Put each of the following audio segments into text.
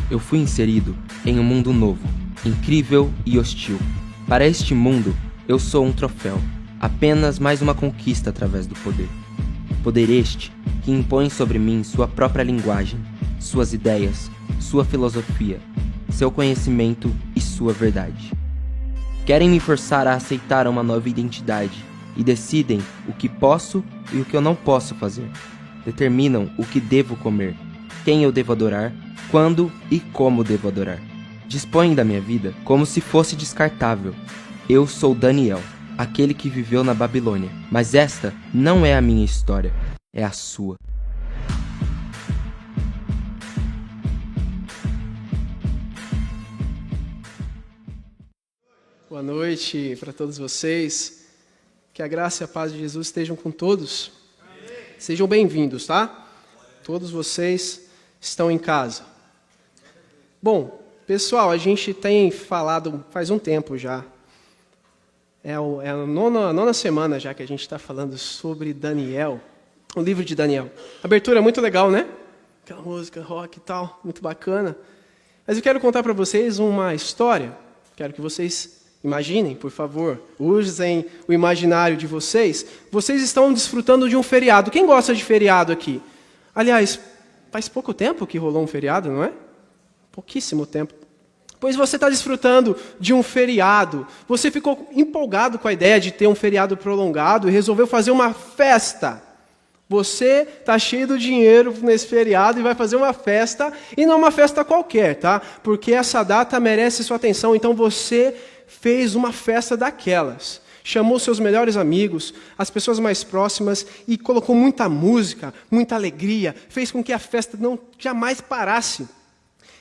Eu fui inserido em um mundo novo, incrível e hostil. Para este mundo, eu sou um troféu, apenas mais uma conquista através do poder. Poder este que impõe sobre mim sua própria linguagem, suas ideias, sua filosofia, seu conhecimento e sua verdade. Querem me forçar a aceitar uma nova identidade e decidem o que posso e o que eu não posso fazer. Determinam o que devo comer, quem eu devo adorar, quando e como devo adorar. Dispõem da minha vida como se fosse descartável. Eu sou Daniel, aquele que viveu na Babilônia, mas esta não é a minha história, é a sua. Boa noite para todos vocês. Que a graça e a paz de Jesus estejam com todos. Sejam bem-vindos, tá? Todos vocês estão em casa. Bom, pessoal, a gente tem falado faz um tempo já. É a nona semana já que a gente está falando sobre Daniel, o livro de Daniel. A abertura é muito legal, né? Aquela música rock e tal, muito bacana. Mas eu quero contar para vocês uma história. Quero que vocês imaginem, por favor, usem o imaginário de vocês. Vocês estão desfrutando de um feriado. Quem gosta de feriado aqui? Aliás, faz pouco tempo que rolou um feriado, não é? Pouquíssimo tempo. Pois você está desfrutando de um feriado. Você ficou empolgado com a ideia de ter um feriado prolongado e resolveu fazer uma festa. Você está cheio de dinheiro nesse feriado e vai fazer uma festa, e não uma festa qualquer, tá? Porque essa data merece sua atenção, então você fez uma festa daquelas. Chamou seus melhores amigos, as pessoas mais próximas e colocou muita música, muita alegria, fez com que a festa não jamais parasse.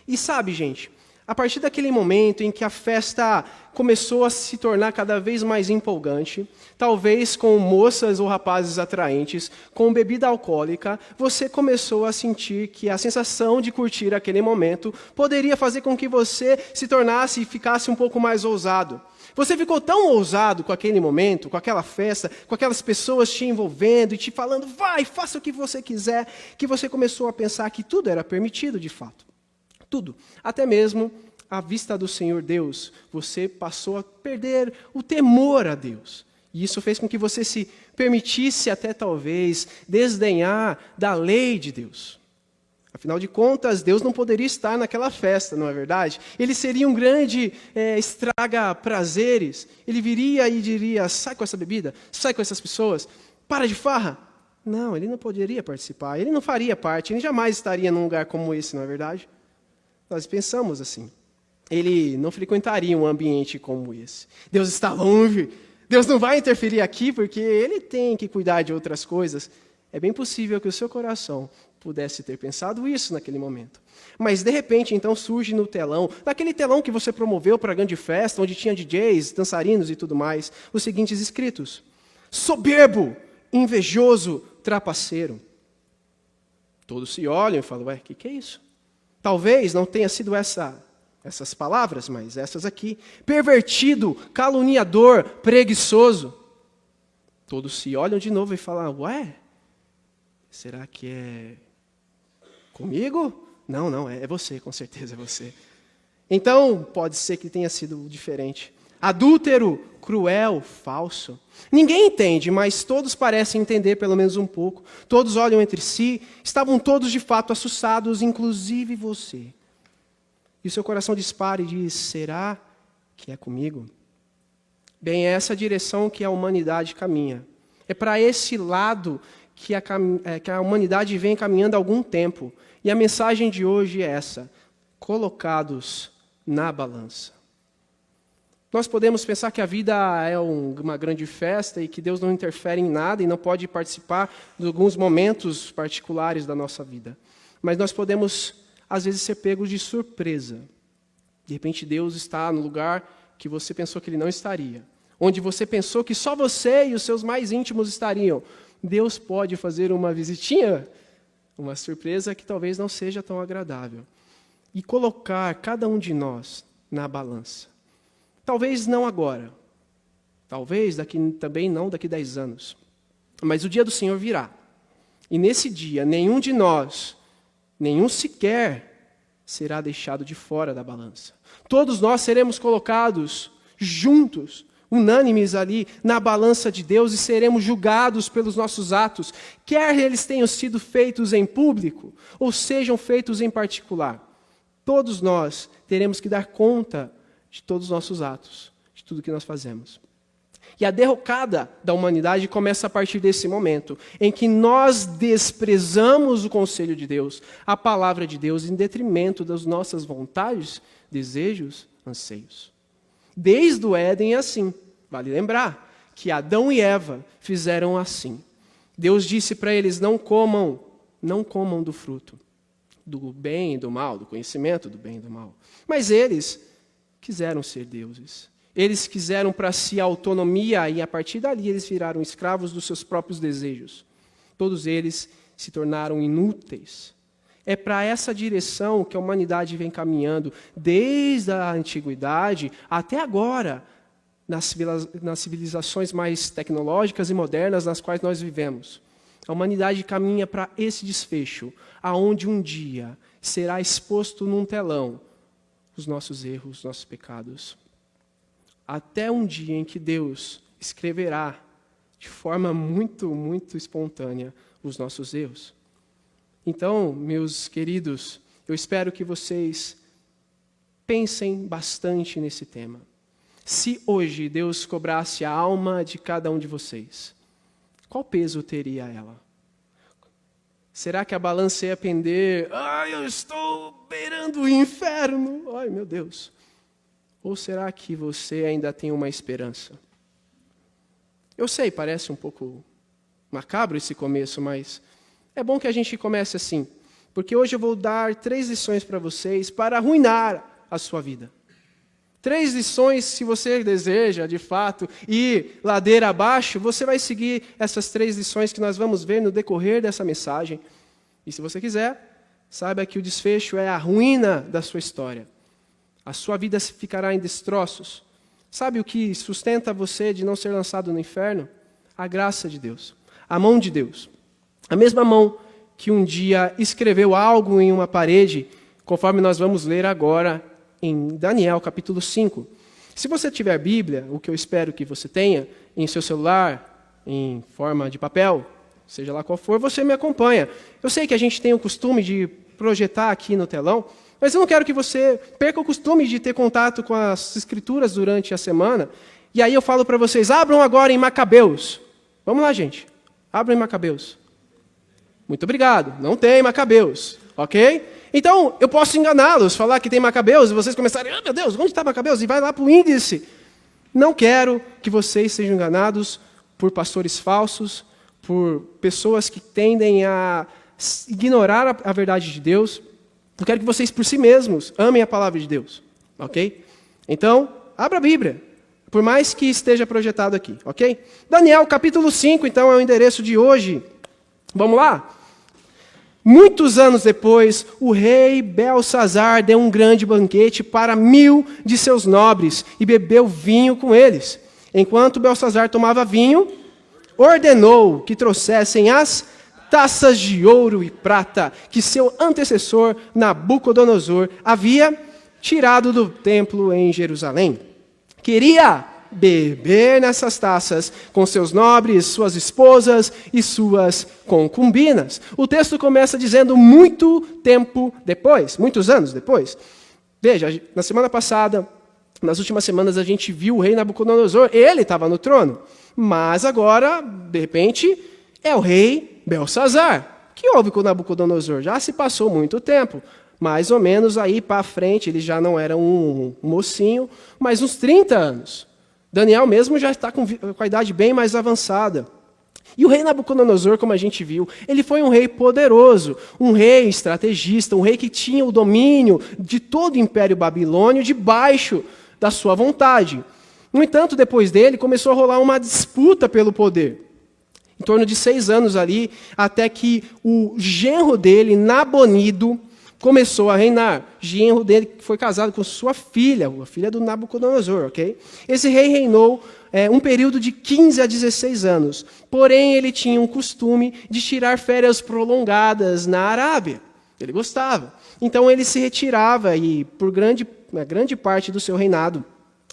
E sabe, gente, a partir daquele momento em que a festa começou a se tornar cada vez mais empolgante, talvez com moças ou rapazes atraentes, com bebida alcoólica, você começou a sentir que a sensação de curtir aquele momento poderia fazer com que você se tornasse e ficasse um pouco mais ousado. Você ficou tão ousado com aquele momento, com aquela festa, com aquelas pessoas te envolvendo e te falando, vai, faça o que você quiser, que você começou a pensar que tudo era permitido de fato. Tudo, até mesmo à vista do Senhor Deus, você passou a perder o temor a Deus. E isso fez com que você se permitisse até talvez desdenhar da lei de Deus. Afinal de contas, Deus não poderia estar naquela festa, não é verdade? Ele seria um grande estraga-prazeres. Ele viria e diria, sai com essa bebida, sai com essas pessoas, para de farra. Não, ele não poderia participar, ele não faria parte, ele jamais estaria num lugar como esse, não é verdade? Nós pensamos assim. Ele não frequentaria um ambiente como esse. Deus está longe. Deus não vai interferir aqui porque ele tem que cuidar de outras coisas. É bem possível que o seu coração pudesse ter pensado isso naquele momento. Mas, de repente, então, surge no telão, naquele telão que você promoveu para a grande festa, onde tinha DJs, dançarinos e tudo mais, os seguintes escritos: soberbo, invejoso, trapaceiro. Todos se olham e falam, ué, o que é isso? Talvez não tenha sido essas palavras, mas essas aqui. Pervertido, caluniador, preguiçoso. Todos se olham de novo e falam, ué, será que é comigo? Não, é você, com certeza é você. Então, pode ser que tenha sido diferente. Adúltero, cruel, falso. Ninguém entende, mas todos parecem entender pelo menos um pouco. Todos olham entre si, estavam todos de fato assustados, inclusive você. E o seu coração dispara e diz, será que é comigo? Bem, é essa direção que a humanidade caminha. É para esse lado que a humanidade vem caminhando há algum tempo. E a mensagem de hoje é essa, colocados na balança. Nós podemos pensar que a vida é uma grande festa e que Deus não interfere em nada e não pode participar de alguns momentos particulares da nossa vida. Mas nós podemos, às vezes, ser pegos de surpresa. De repente, Deus está no lugar que você pensou que Ele não estaria. Onde você pensou que só você e os seus mais íntimos estariam. Deus pode fazer uma visitinha, uma surpresa que talvez não seja tão agradável. E colocar cada um de nós na balança. Talvez não agora. Talvez também não daqui 10 anos. Mas o dia do Senhor virá. E nesse dia, nenhum de nós, nenhum sequer, será deixado de fora da balança. Todos nós seremos colocados juntos, unânimes ali na balança de Deus e seremos julgados pelos nossos atos, quer eles tenham sido feitos em público ou sejam feitos em particular. Todos nós teremos que dar conta de todos os nossos atos, de tudo que nós fazemos. E a derrocada da humanidade começa a partir desse momento, em que nós desprezamos o conselho de Deus, a palavra de Deus, em detrimento das nossas vontades, desejos, anseios. Desde o Éden é assim. Vale lembrar que Adão e Eva fizeram assim. Deus disse para eles, não comam do fruto, do bem e do mal, do conhecimento do bem e do mal. Mas eles quiseram ser deuses. Eles quiseram para si a autonomia e a partir dali eles viraram escravos dos seus próprios desejos. Todos eles se tornaram inúteis. É para essa direção que a humanidade vem caminhando desde a antiguidade até agora, nas civilizações mais tecnológicas e modernas nas quais nós vivemos. A humanidade caminha para esse desfecho, aonde um dia será exposto num telão os nossos erros, os nossos pecados. Até um dia em que Deus escreverá de forma muito, muito espontânea os nossos erros. Então, meus queridos, eu espero que vocês pensem bastante nesse tema. Se hoje Deus cobrasse a alma de cada um de vocês, qual peso teria ela? Será que a balança ia pender? Ai, eu estou beirando o inferno. Ai, meu Deus. Ou será que você ainda tem uma esperança? Eu sei, parece um pouco macabro esse começo, mas é bom que a gente comece assim. Porque hoje eu vou dar 3 lições para vocês para arruinar a sua vida. 3 lições, se você deseja, de fato, ir ladeira abaixo, você vai seguir essas 3 lições que nós vamos ver no decorrer dessa mensagem. E se você quiser, saiba que o desfecho é a ruína da sua história. A sua vida ficará em destroços. Sabe o que sustenta você de não ser lançado no inferno? A graça de Deus, a mão de Deus. A mesma mão que um dia escreveu algo em uma parede, conforme nós vamos ler agora em Daniel, capítulo 5. Se você tiver Bíblia, o que eu espero que você tenha, em seu celular, em forma de papel, seja lá qual for, você me acompanha. Eu sei que a gente tem o costume de projetar aqui no telão, mas eu não quero que você perca o costume de ter contato com as Escrituras durante a semana. E aí eu falo para vocês, abram agora em Macabeus. Vamos lá, gente. Abram em Macabeus. Muito obrigado. Não tem Macabeus, ok? Então, eu posso enganá-los, falar que tem Macabeus, e vocês começarem, meu Deus, onde está Macabeus? E vai lá para o índice. Não quero que vocês sejam enganados por pastores falsos, por pessoas que tendem a ignorar a verdade de Deus. Eu quero que vocês, por si mesmos, amem a palavra de Deus, ok? Então, abra a Bíblia, por mais que esteja projetado aqui, ok? Daniel, capítulo 5, então, é o endereço de hoje. Vamos lá? Muitos anos depois, o rei Belsazar deu um grande banquete para 1000 de seus nobres e bebeu vinho com eles. Enquanto Belsazar tomava vinho, ordenou que trouxessem as taças de ouro e prata que seu antecessor Nabucodonosor havia tirado do templo em Jerusalém. Queria beber nessas taças com seus nobres, suas esposas e suas concubinas. O texto começa dizendo muito tempo depois, muitos anos depois. Veja, na semana passada, nas últimas semanas a gente viu o rei Nabucodonosor, ele estava no trono, mas agora, de repente, é o rei Belsazar. O que houve com Nabucodonosor? Já se passou muito tempo, mais ou menos aí para frente, ele já não era um mocinho, mas uns 30 anos. Daniel mesmo já está com a idade bem mais avançada. E o rei Nabucodonosor, como a gente viu, ele foi um rei poderoso, um rei estrategista, um rei que tinha o domínio de todo o Império Babilônio debaixo da sua vontade. No entanto, depois dele, começou a rolar uma disputa pelo poder. Em torno de 6 anos ali, até que o genro dele, Nabonido, começou a reinar. O genro dele foi casado com sua filha, a filha do Nabucodonosor, ok? Esse rei reinou um período de 15 a 16 anos. Porém, ele tinha um costume de tirar férias prolongadas na Arábia. Ele gostava. Então ele se retirava e, por grande parte do seu reinado,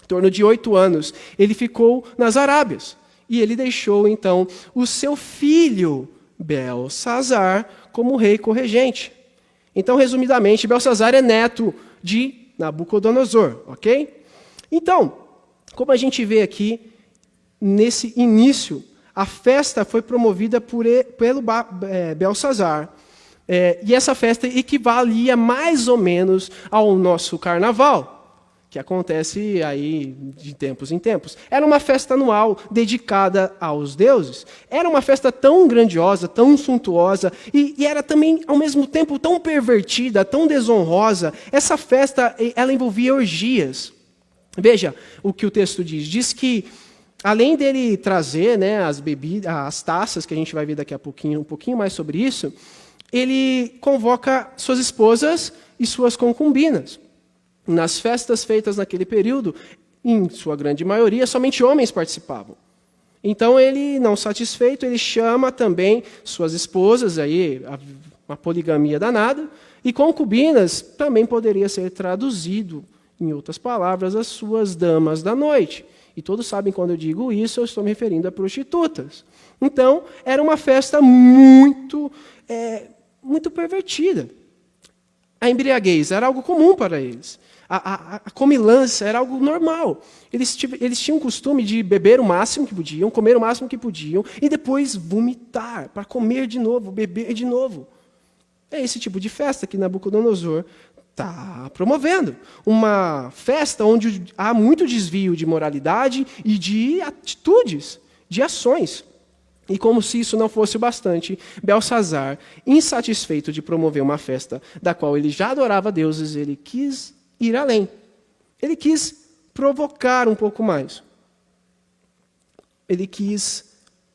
em torno de 8 anos, ele ficou nas Arábias. E ele deixou, então, o seu filho, Belsazar, como rei corregente. Então, resumidamente, Belsazar é neto de Nabucodonosor, ok? Então, como a gente vê aqui, nesse início, a festa foi promovida pelo Belsazar. E essa festa equivalia mais ou menos ao nosso carnaval, que acontece aí de tempos em tempos. Era uma festa anual dedicada aos deuses. Era uma festa tão grandiosa, tão suntuosa, e era também, ao mesmo tempo, tão pervertida, tão desonrosa. Essa festa, ela envolvia orgias. Veja o que o texto diz. Diz que, além dele trazer, né, as bebidas, as taças, que a gente vai ver daqui a pouquinho, um pouquinho mais sobre isso, ele convoca suas esposas e suas concubinas. Nas festas feitas naquele período, em sua grande maioria, somente homens participavam. Então, ele, não satisfeito, ele chama também suas esposas, aí, uma poligamia danada, e concubinas também poderia ser traduzido, em outras palavras, as suas damas da noite. E todos sabem, quando eu digo isso, eu estou me referindo a prostitutas. Então, era uma festa muito pervertida. A embriaguez era algo comum para eles. A comilança era algo normal. Eles tinham o costume de beber o máximo que podiam, comer o máximo que podiam, e depois vomitar, para comer de novo, beber de novo. É esse tipo de festa que Nabucodonosor está promovendo. Uma festa onde há muito desvio de moralidade e de atitudes, de ações. E como se isso não fosse o bastante, Belsazar, insatisfeito de promover uma festa da qual ele já adorava deuses, ele quis ir além. Ele quis provocar um pouco mais. Ele quis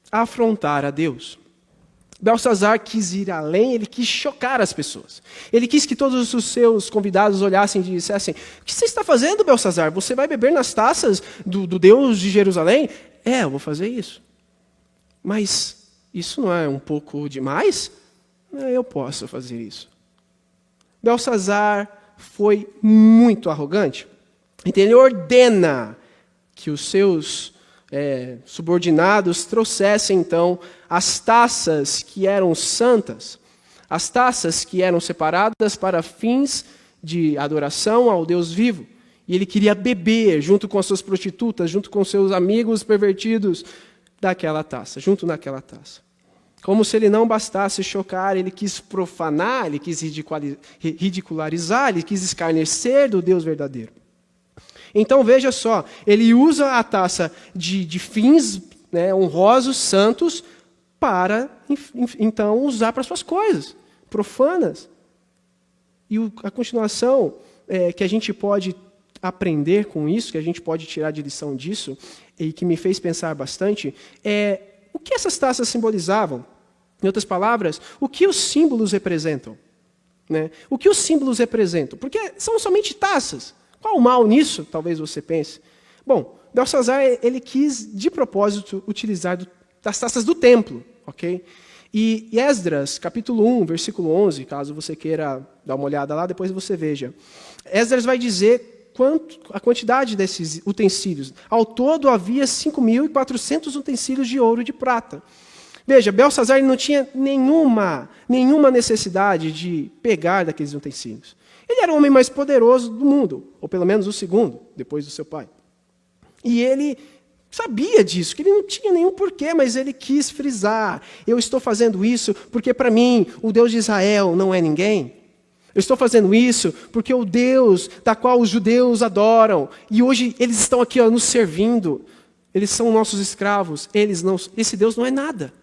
afrontar a Deus. Belsazar quis ir além, ele quis chocar as pessoas. Ele quis que todos os seus convidados olhassem e dissessem: o que você está fazendo, Belsazar? Você vai beber nas taças do Deus de Jerusalém? Eu vou fazer isso. Mas isso não é um pouco demais? Eu posso fazer isso. Belsazar foi muito arrogante. Então ele ordena que os seus subordinados trouxessem, então, as taças que eram santas, as taças que eram separadas para fins de adoração ao Deus vivo. E ele queria beber junto com as suas prostitutas, junto com seus amigos pervertidos, daquela taça, junto naquela taça. Como se ele não bastasse chocar, ele quis profanar, ele quis ridicularizar, ele quis escarnecer do Deus verdadeiro. Então veja só, ele usa a taça de fins, né, honrosos, santos, para então usar para suas coisas profanas. E a continuação que a gente pode aprender com isso, que a gente pode tirar de lição disso, e que me fez pensar bastante, o que essas taças simbolizavam. Em outras palavras, o que os símbolos representam. Né? O que os símbolos representam? Porque são somente taças. Qual o mal nisso? Talvez você pense. Bom, Belsazar, ele quis, de propósito, utilizar das taças do templo. Ok? E Esdras, capítulo 1, versículo 11, caso você queira dar uma olhada lá, depois você veja. Esdras vai dizer a quantidade desses utensílios. Ao todo havia 5.400 utensílios de ouro e de prata. Veja, Belsazar não tinha nenhuma necessidade de pegar daqueles utensílios. Ele era o homem mais poderoso do mundo, ou pelo menos o segundo, depois do seu pai. E ele sabia disso, que ele não tinha nenhum porquê, mas ele quis frisar: eu estou fazendo isso porque, para mim, o Deus de Israel não é ninguém. Eu estou fazendo isso porque o Deus da qual os judeus adoram, e hoje eles estão aqui nos servindo, eles são nossos escravos, esse Deus não é nada.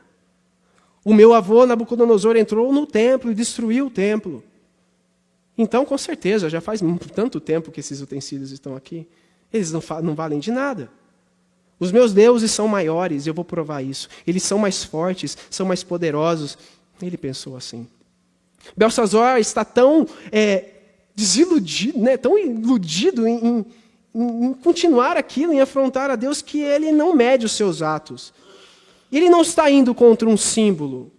O meu avô Nabucodonosor entrou no templo e destruiu o templo. Então, com certeza, já faz tanto tempo que esses utensílios estão aqui, eles não valem de nada. Os meus deuses são maiores, eu vou provar isso. Eles são mais fortes, são mais poderosos. Ele pensou assim. Belsazar está tão desiludido, né, tão iludido em continuar aquilo, em afrontar a Deus, que ele não mede os seus atos. Ele não está indo contra um símbolo.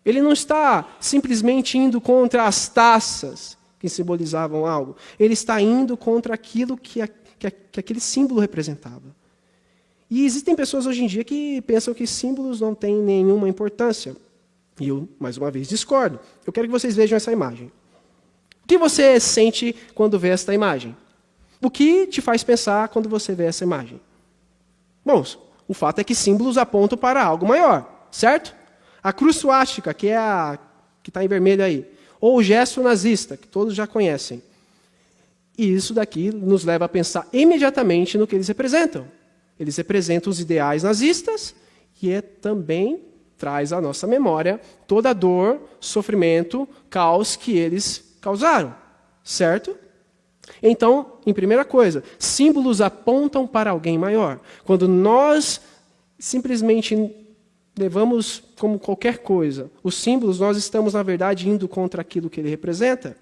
Ele não está simplesmente indo contra as taças que simbolizavam algo. Ele está indo contra aquilo que aquele símbolo representava. E existem pessoas hoje em dia que pensam que símbolos não têm nenhuma importância. E eu, mais uma vez, discordo. Eu quero que vocês vejam essa imagem. O que você sente quando vê esta imagem? O que te faz pensar quando você vê essa imagem? Bom, o fato é que símbolos apontam para algo maior, certo? A cruz suástica, que é a que está em vermelho aí, ou o gesto nazista, que todos já conhecem. E isso daqui nos leva a pensar imediatamente no que eles representam. Eles representam os ideais nazistas e também traz à nossa memória toda a dor, sofrimento, caos que eles causaram, certo? Então, em primeira coisa, símbolos apontam para alguém maior. Quando nós simplesmente levamos como qualquer coisa os símbolos, nós estamos, na verdade, indo contra aquilo que ele representa.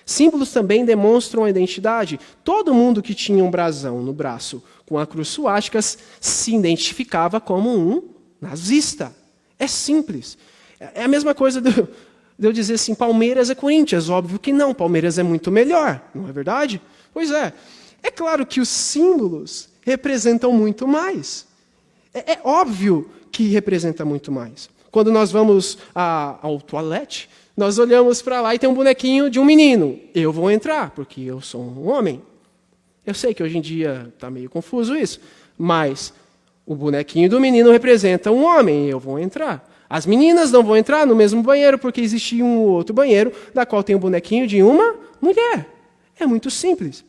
Símbolos também demonstram a identidade. Todo mundo que tinha um brasão no braço com a cruz suástica se identificava como um nazista. É simples. É a mesma coisa de eu dizer assim, Palmeiras é Corinthians. Óbvio que não, Palmeiras é muito melhor, não é verdade? Pois é. É claro que os símbolos representam muito mais. É óbvio que representa muito mais. Quando nós vamos ao toalete, nós olhamos para lá e tem um bonequinho de um menino. Eu vou entrar, porque eu sou um homem. Eu sei que hoje em dia está meio confuso isso, mas o bonequinho do menino representa um homem e eu vou entrar. As meninas não vão entrar no mesmo banheiro porque existe um outro banheiro da qual tem um bonequinho de uma mulher. É muito simples.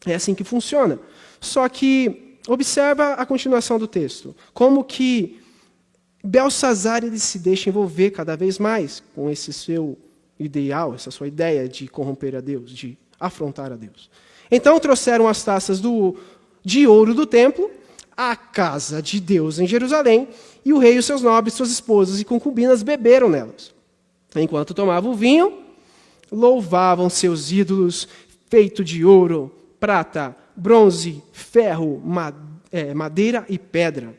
É assim que funciona. Só que observa a continuação do texto. Como que Belsazar ele se deixa envolver cada vez mais com esse seu ideal, essa sua ideia de corromper a Deus, de afrontar a Deus. Então trouxeram as taças de ouro do templo à casa de Deus em Jerusalém, e o rei e os seus nobres, suas esposas e concubinas beberam nelas. Enquanto tomavam o vinho, louvavam seus ídolos feito de ouro, prata, bronze, ferro, madeira e pedra.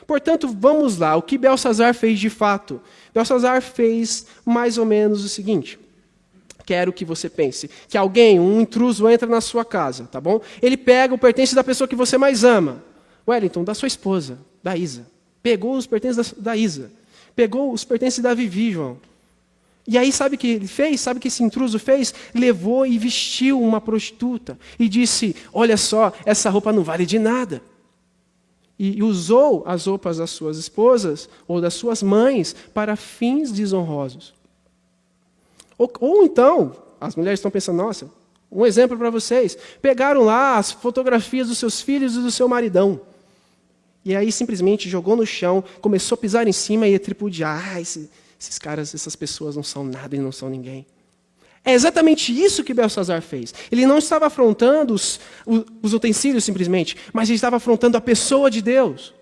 Portanto, vamos lá, o que Belsazar fez de fato? Belsazar fez mais ou menos o seguinte. Quero que você pense que alguém, um intruso, entra na sua casa, tá bom? Ele pega o pertence da pessoa que você mais ama. Wellington, da sua esposa, da Isa. Pegou os pertences da Isa. Pegou os pertences da Vivi, João. E aí, sabe o que ele fez? Sabe o que esse intruso fez? Levou e vestiu uma prostituta. E disse, olha só, essa roupa não vale de nada. E usou as roupas das suas esposas ou das suas mães para fins desonrosos. Ou então, as mulheres estão pensando, nossa, um exemplo para vocês. Pegaram lá as fotografias dos seus filhos e do seu maridão. E aí simplesmente jogou no chão, começou a pisar em cima e a tripudiar. Esses caras, essas pessoas não são nada e não são ninguém. É exatamente isso que Belsazar fez. Ele não estava afrontando os utensílios simplesmente, mas ele estava afrontando a pessoa de Deus.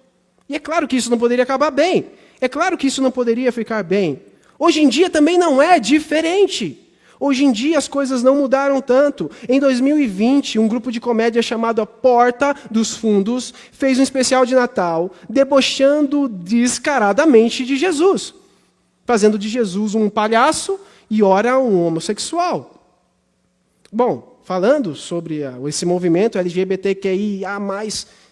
E é claro que isso não poderia acabar bem. É claro que isso não poderia ficar bem. Hoje em dia também não é diferente. Hoje em dia as coisas não mudaram tanto. Em 2020, um grupo de comédia chamado A Porta dos Fundos fez um especial de Natal debochando descaradamente de Jesus. Fazendo de Jesus um palhaço e ora um homossexual. Bom, falando sobre esse movimento LGBTQIA+,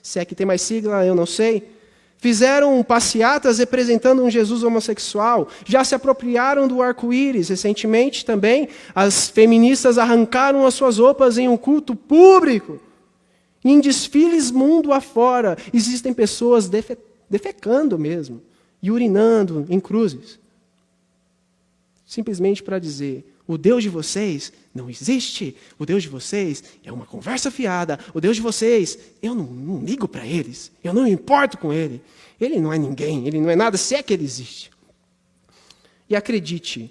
se é que tem mais sigla, eu não sei, fizeram passeatas representando um Jesus homossexual, já se apropriaram do arco-íris. Recentemente também, as feministas arrancaram as suas roupas em um culto público. E em desfiles mundo afora, existem pessoas defecando mesmo, e urinando em cruzes. Simplesmente para dizer, o Deus de vocês não existe, o Deus de vocês é uma conversa fiada, o Deus de vocês, eu não ligo para eles, eu não me importo com ele, ele não é ninguém, ele não é nada, se é que ele existe. E acredite,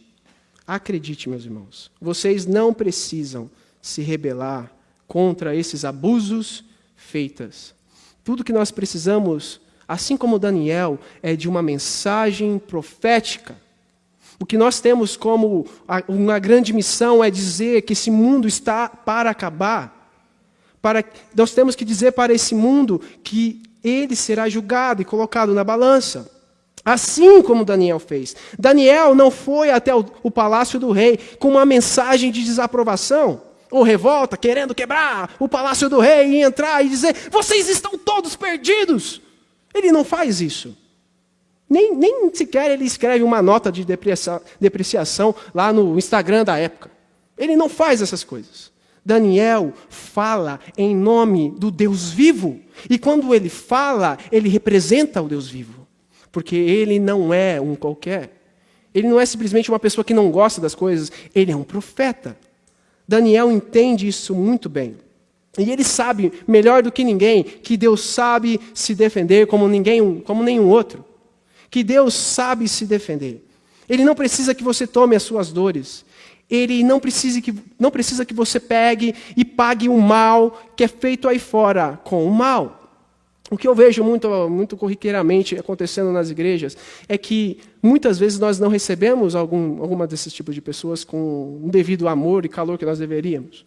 meus irmãos, vocês não precisam se rebelar contra esses abusos feitos. Tudo que nós precisamos, assim como Daniel, é de uma mensagem profética. O que nós temos como uma grande missão é dizer que esse mundo está para acabar. Nós temos que dizer para esse mundo que ele será julgado e colocado na balança. Assim como Daniel fez. Daniel não foi até o palácio do rei com uma mensagem de desaprovação ou revolta, querendo quebrar o palácio do rei e entrar e dizer: vocês estão todos perdidos. Ele não faz isso. Nem sequer ele escreve uma nota de depreciação lá no Instagram da época. Ele não faz essas coisas. Daniel fala em nome do Deus vivo. E quando ele fala, ele representa o Deus vivo. Porque ele não é um qualquer. Ele não é simplesmente uma pessoa que não gosta das coisas. Ele é um profeta. Daniel entende isso muito bem. E ele sabe, melhor do que ninguém, que Deus sabe se defender como nenhum outro. Que Deus sabe se defender. Ele não precisa que você tome as suas dores. Ele não precisa que você pegue e pague o mal que é feito aí fora com o mal. O que eu vejo muito corriqueiramente acontecendo nas igrejas é que muitas vezes nós não recebemos alguma desses tipos de pessoas com o devido amor e calor que nós deveríamos.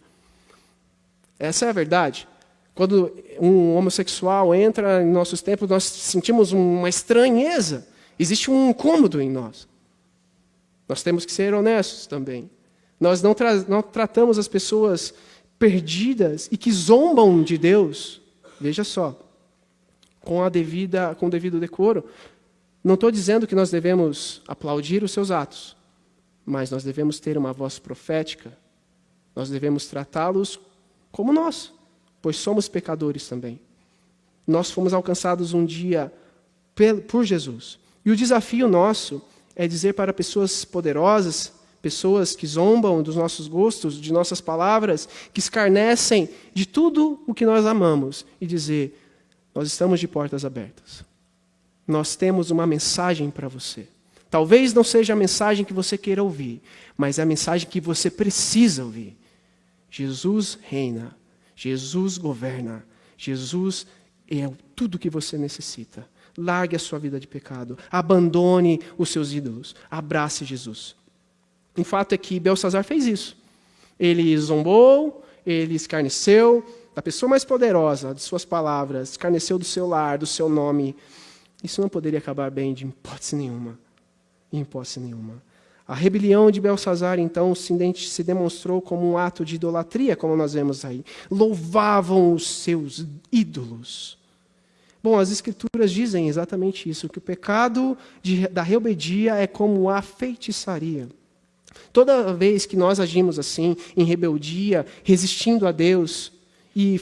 Essa é a verdade. Quando um homossexual entra em nossos tempos, nós sentimos uma estranheza. Existe um incômodo em nós. Nós temos que ser honestos também. Nós não tratamos as pessoas perdidas e que zombam de Deus, veja só, com o devido decoro. Não estou dizendo que nós devemos aplaudir os seus atos, mas nós devemos ter uma voz profética. Nós devemos tratá-los como nós, pois somos pecadores também. Nós fomos alcançados um dia por Jesus. E o desafio nosso é dizer para pessoas poderosas, pessoas que zombam dos nossos gostos, de nossas palavras, que escarnecem de tudo o que nós amamos, e dizer: nós estamos de portas abertas. Nós temos uma mensagem para você. Talvez não seja a mensagem que você queira ouvir, mas é a mensagem que você precisa ouvir. Jesus reina, Jesus governa, Jesus é tudo que você necessita. Largue a sua vida de pecado, abandone os seus ídolos, abrace Jesus. O fato é que Beltsazar fez isso. Ele zombou, ele escarneceu da pessoa mais poderosa, de suas palavras, escarneceu do seu lar, do seu nome. Isso não poderia acabar bem de hipótese nenhuma. Em hipótese nenhuma. A rebelião de Beltsazar, então, se demonstrou como um ato de idolatria, como nós vemos aí. Louvavam os seus ídolos. Bom, as Escrituras dizem exatamente isso, que o pecado da rebeldia é como a feitiçaria. Toda vez que nós agimos assim, em rebeldia, resistindo a Deus e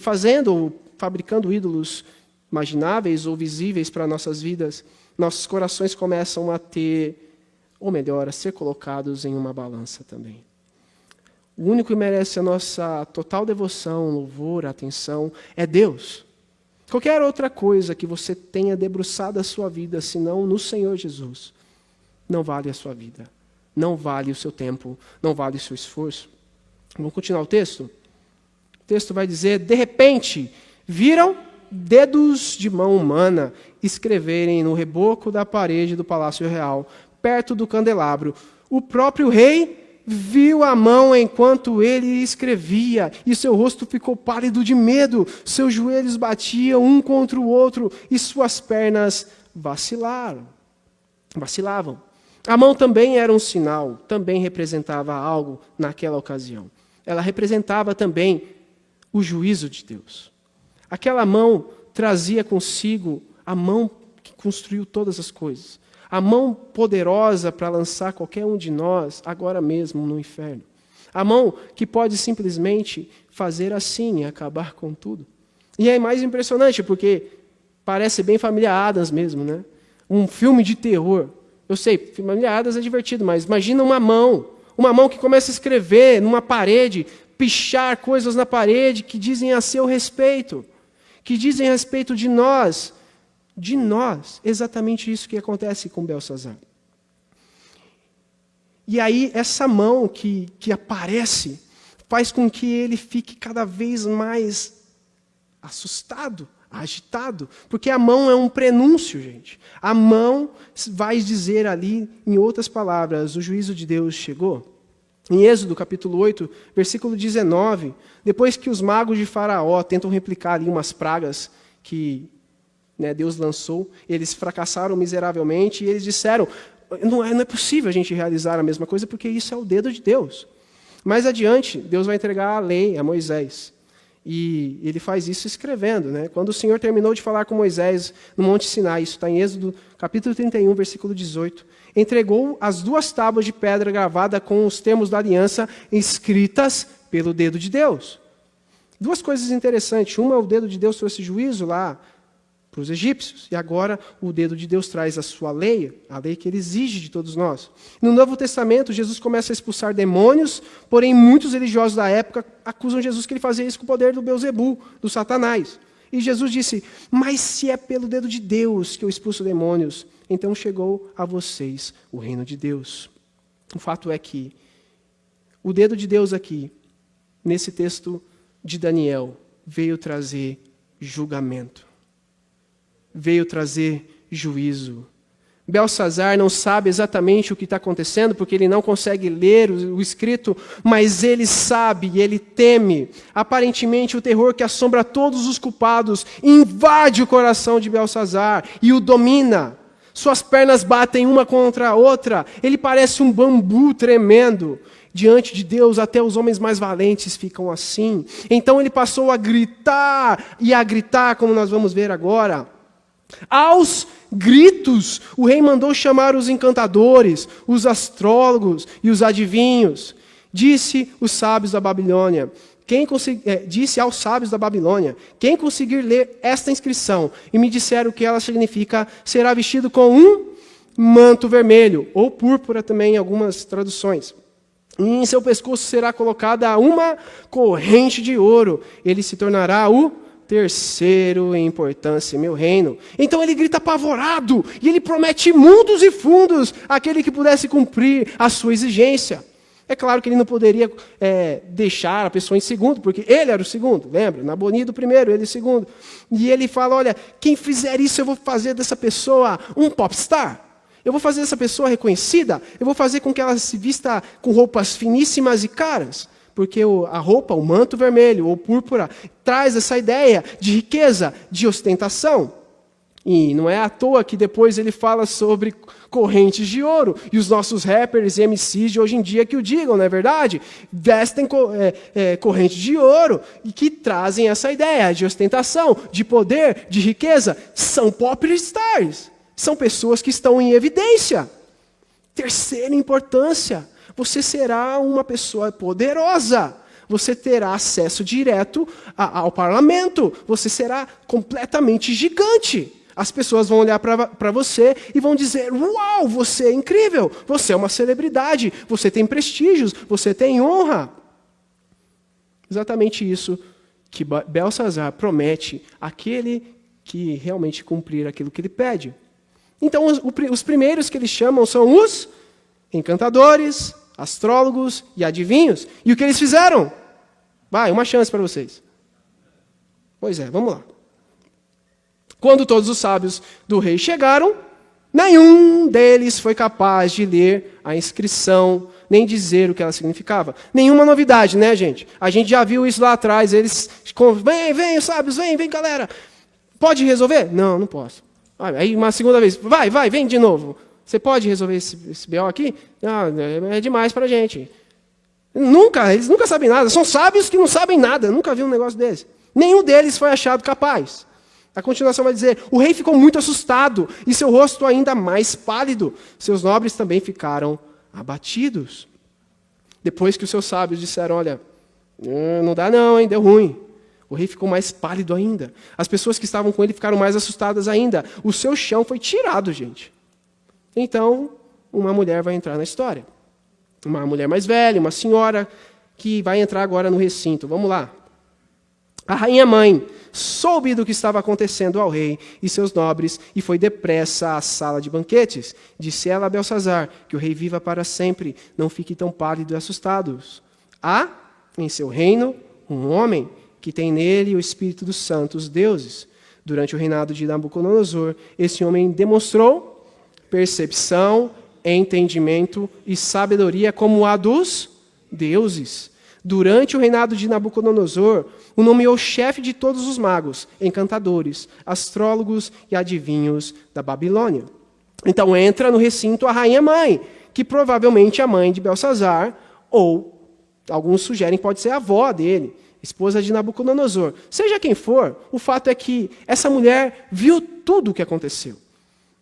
fabricando ídolos imagináveis ou visíveis para nossas vidas, nossos corações começam a a ser colocados em uma balança também. O único que merece a nossa total devoção, louvor, atenção, é Deus. Qualquer outra coisa que você tenha debruçado a sua vida, senão no Senhor Jesus, não vale a sua vida, não vale o seu tempo, não vale o seu esforço. Vamos continuar o texto? O texto vai dizer: de repente, viram dedos de mão humana escreverem no reboco da parede do palácio real, perto do candelabro. O próprio rei viu a mão enquanto ele escrevia, e seu rosto ficou pálido de medo, seus joelhos batiam um contra o outro, e suas pernas vacilavam. A mão também era um sinal, também representava algo naquela ocasião. Ela representava também o juízo de Deus. Aquela mão trazia consigo a mão que construiu todas as coisas. A mão poderosa para lançar qualquer um de nós, agora mesmo, no inferno. A mão que pode simplesmente fazer assim e acabar com tudo. E é mais impressionante, porque parece bem Família Addams mesmo, né? Um filme de terror. Eu sei, Família Addams é divertido, mas imagina uma mão que começa a escrever numa parede, pichar coisas na parede que dizem a seu respeito, que dizem a respeito de nós, exatamente isso que acontece com Beltsazar. E aí, essa mão que aparece, faz com que ele fique cada vez mais assustado, agitado, porque a mão é um prenúncio, gente. A mão vai dizer ali, em outras palavras, o juízo de Deus chegou. Em Êxodo, capítulo 8, versículo 19, depois que os magos de Faraó tentam replicar ali umas pragas que né, Deus lançou, eles fracassaram miseravelmente e eles disseram, não é possível a gente realizar a mesma coisa porque isso é o dedo de Deus. Mais adiante, Deus vai entregar a lei a Moisés. E ele faz isso escrevendo, né? Quando o Senhor terminou de falar com Moisés no Monte Sinai, isso está em Êxodo, capítulo 31, versículo 18, entregou as 2 tábuas de pedra gravadas com os termos da aliança escritas pelo dedo de Deus. 2 coisas interessantes. Uma, o dedo de Deus trouxe juízo lá para os egípcios, e agora o dedo de Deus traz a sua lei, a lei que ele exige de todos nós. No Novo Testamento, Jesus começa a expulsar demônios, porém muitos religiosos da época acusam Jesus que ele fazia isso com o poder do Beelzebul, do Satanás. E Jesus disse, mas se é pelo dedo de Deus que eu expulso demônios, então chegou a vocês o reino de Deus. O fato é que o dedo de Deus aqui, nesse texto de Daniel, veio trazer julgamento. Veio trazer juízo. Belsazar não sabe exatamente o que está acontecendo, porque ele não consegue ler o escrito, mas ele sabe e ele teme. Aparentemente, o terror que assombra todos os culpados invade o coração de Belsazar e o domina. Suas pernas batem uma contra a outra. Ele parece um bambu tremendo. Diante de Deus, até os homens mais valentes ficam assim. Então ele passou a gritar, como nós vamos ver agora. Aos gritos, o rei mandou chamar os encantadores, os astrólogos e os adivinhos. Disse aos sábios da Babilônia, quem conseguir ler esta inscrição e me disser o que ela significa, será vestido com um manto vermelho, ou púrpura também em algumas traduções. E em seu pescoço será colocada uma corrente de ouro. Ele se tornará o 3º em importância em meu reino. Então ele grita apavorado, e ele promete mundos e fundos àquele que pudesse cumprir a sua exigência. É claro que ele não poderia deixar a pessoa em segundo, porque ele era o segundo, lembra? Nabonido primeiro, ele segundo. E ele fala, olha, quem fizer isso, eu vou fazer dessa pessoa um popstar. Eu vou fazer dessa pessoa reconhecida, eu vou fazer com que ela se vista com roupas finíssimas e caras. Porque a roupa, o manto vermelho ou púrpura, traz essa ideia de riqueza, de ostentação. E não é à toa que depois ele fala sobre correntes de ouro. E os nossos rappers e MCs de hoje em dia que o digam, não é verdade? Vestem correntes de ouro e que trazem essa ideia de ostentação, de poder, de riqueza. São pop stars. São pessoas que estão em evidência. 3ª importância. Você será uma pessoa poderosa. Você terá acesso direto ao parlamento. Você será completamente gigante. As pessoas vão olhar para você e vão dizer, uau, você é incrível. Você é uma celebridade. Você tem prestígios. Você tem honra. Exatamente isso que Belsazar promete àquele que realmente cumprir aquilo que ele pede. Então, os primeiros que eles chamam são os encantadores, astrólogos e adivinhos. E o que eles fizeram? Vai, uma chance para vocês. Pois é, vamos lá. Quando todos os sábios do rei chegaram, nenhum deles foi capaz de ler a inscrição, nem dizer o que ela significava. Nenhuma novidade, né, gente? A gente já viu isso lá atrás. Eles, vem, os sábios, vem, galera. Pode resolver? Não posso. Aí uma segunda vez, vai, vem de novo. Você pode resolver esse BO aqui? É demais para a gente. Eles nunca sabem nada. São sábios que não sabem nada. Eu nunca vi um negócio desse. Nenhum deles foi achado capaz. A continuação vai dizer, o rei ficou muito assustado e seu rosto ainda mais pálido. Seus nobres também ficaram abatidos. Depois que os seus sábios disseram, olha, não dá não, hein, deu ruim. O rei ficou mais pálido ainda. As pessoas que estavam com ele ficaram mais assustadas ainda. O seu chão foi tirado, gente. Então, uma mulher vai entrar na história. Uma mulher mais velha, uma senhora, que vai entrar agora no recinto. Vamos lá. A rainha mãe soube do que estava acontecendo ao rei e seus nobres e foi depressa à sala de banquetes. Disse ela a Belsazar, que o rei viva para sempre, não fique tão pálido e assustado. Há, em seu reino, um homem que tem nele o espírito dos santos deuses. Durante o reinado de Nabucodonosor, esse homem demonstrou percepção, entendimento e sabedoria como a dos deuses. Durante o reinado de Nabucodonosor, o nomeou chefe de todos os magos, encantadores, astrólogos e adivinhos da Babilônia. Então entra no recinto a rainha-mãe, que provavelmente é a mãe de Belsazar, ou alguns sugerem que pode ser a avó dele, esposa de Nabucodonosor. Seja quem for, o fato é que essa mulher viu tudo o que aconteceu.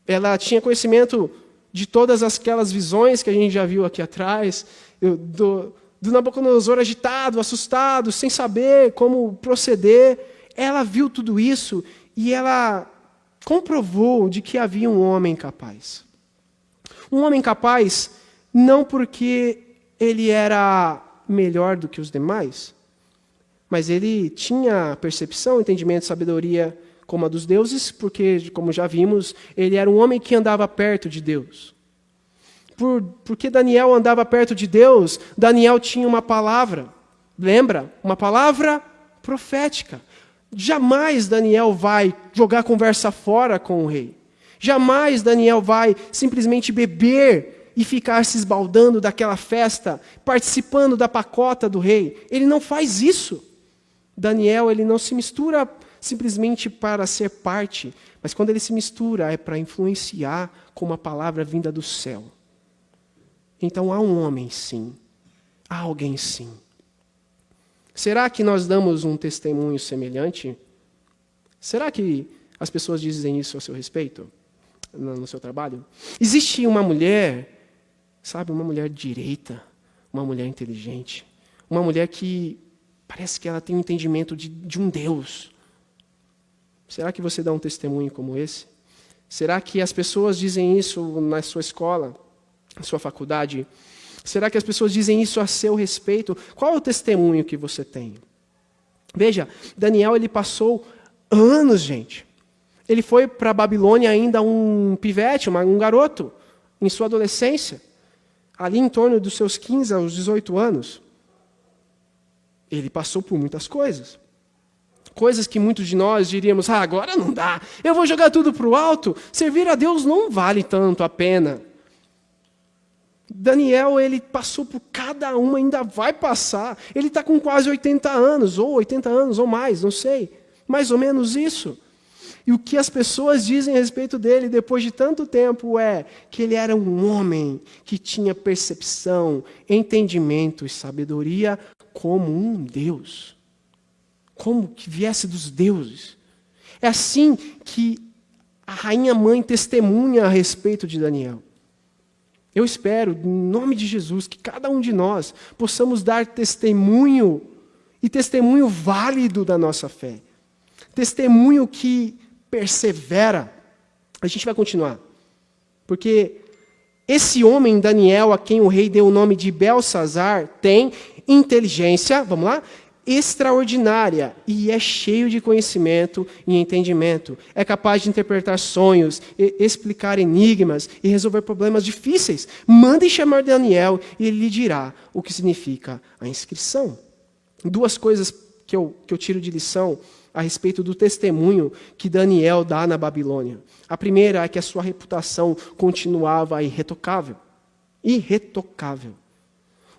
Ela tinha conhecimento de todas aquelas visões que a gente já viu aqui atrás, do Nabucodonosor agitado, assustado, sem saber como proceder. Ela viu tudo isso e ela comprovou de que havia um homem capaz. Um homem capaz não porque ele era melhor do que os demais, mas ele tinha percepção, entendimento, sabedoria como a dos deuses, porque, como já vimos, ele era um homem que andava perto de Deus. Porque Daniel andava perto de Deus, Daniel tinha uma palavra, lembra? Uma palavra profética. Jamais Daniel vai jogar conversa fora com o rei. Jamais Daniel vai simplesmente beber e ficar se esbaldando daquela festa, participando da pacota do rei. Ele não faz isso. Daniel, ele não se mistura simplesmente para ser parte, mas quando ele se mistura é para influenciar com uma palavra vinda do céu. Então há um homem sim, há alguém sim. Será que nós damos um testemunho semelhante? Será que as pessoas dizem isso a seu respeito, no seu trabalho? Existe uma mulher, sabe, uma mulher direita, uma mulher inteligente, uma mulher que parece que ela tem um entendimento de um Deus. Será que você dá um testemunho como esse? Será que as pessoas dizem isso na sua escola, na sua faculdade? Será que as pessoas dizem isso a seu respeito? Qual é o testemunho que você tem? Veja, Daniel, ele passou anos, gente. Ele foi para a Babilônia ainda um pivete, um garoto, em sua adolescência, ali em torno dos seus 15 aos 18 anos. Ele passou por muitas coisas. Coisas que muitos de nós diríamos, agora não dá, eu vou jogar tudo para o alto, servir a Deus não vale tanto a pena. Daniel, ele passou por cada uma, ainda vai passar. Ele está com quase 80 anos, ou 80 anos, ou mais, não sei. Mais ou menos isso. E o que as pessoas dizem a respeito dele, depois de tanto tempo, é que ele era um homem que tinha percepção, entendimento e sabedoria como um Deus. Como que viesse dos deuses. É assim que a rainha-mãe testemunha a respeito de Daniel. Eu espero, em nome de Jesus, que cada um de nós possamos dar testemunho, e testemunho válido da nossa fé. Testemunho que persevera. A gente vai continuar. Porque esse homem, Daniel, a quem o rei deu o nome de Belsazar, tem inteligência, vamos lá? Extraordinária e é cheio de conhecimento e entendimento. É capaz de interpretar sonhos, explicar enigmas e resolver problemas difíceis. Mandem chamar Daniel e ele lhe dirá o que significa a inscrição. Duas coisas que eu tiro de lição a respeito do testemunho que Daniel dá na Babilônia. A primeira é que a sua reputação continuava irretocável. Irretocável.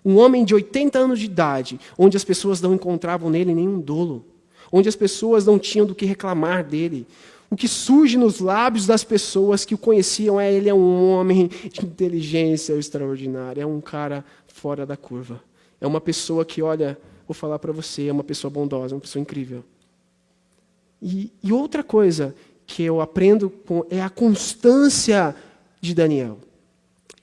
Um homem de 80 anos de idade, onde as pessoas não encontravam nele nenhum dolo, onde as pessoas não tinham do que reclamar dele. O que surge nos lábios das pessoas que o conheciam é ele é um homem de inteligência extraordinária, é um cara fora da curva. É uma pessoa que, olha, vou falar para você, é uma pessoa bondosa, uma pessoa incrível. E outra coisa que eu aprendo é a constância de Daniel.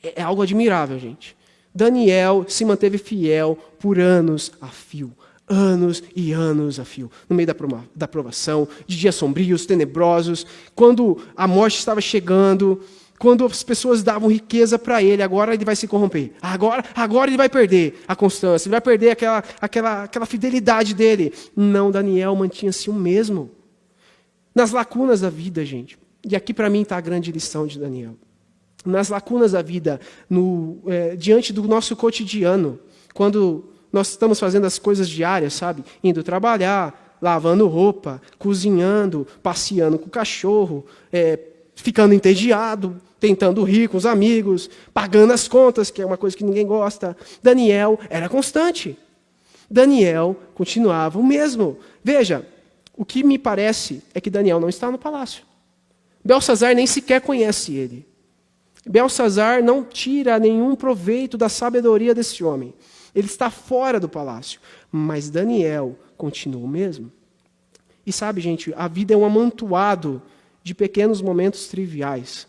É algo admirável, gente. Daniel se manteve fiel por anos a fio. Anos e anos a fio. No meio da provação, de dias sombrios, tenebrosos, quando a morte estava chegando, quando as pessoas davam riqueza para ele, agora ele vai se corromper. Agora ele vai perder a constância, ele vai perder aquela fidelidade dele. Não, Daniel mantinha-se o mesmo. Nas lacunas da vida, gente. E aqui para mim está a grande lição de Daniel. Nas lacunas da vida, diante do nosso cotidiano, quando nós estamos fazendo as coisas diárias, sabe? Indo trabalhar, lavando roupa, cozinhando, passeando com o cachorro, ficando entediado, tentando rir com os amigos, pagando as contas, que é uma coisa que ninguém gosta. Daniel era constante. Daniel continuava o mesmo. Veja, o que me parece é que Daniel não está no palácio. Belsazar nem sequer conhece ele. Belsazar não tira nenhum proveito da sabedoria desse homem. Ele está fora do palácio. Mas Daniel continua o mesmo. E sabe, gente, a vida é um amontoado de pequenos momentos triviais.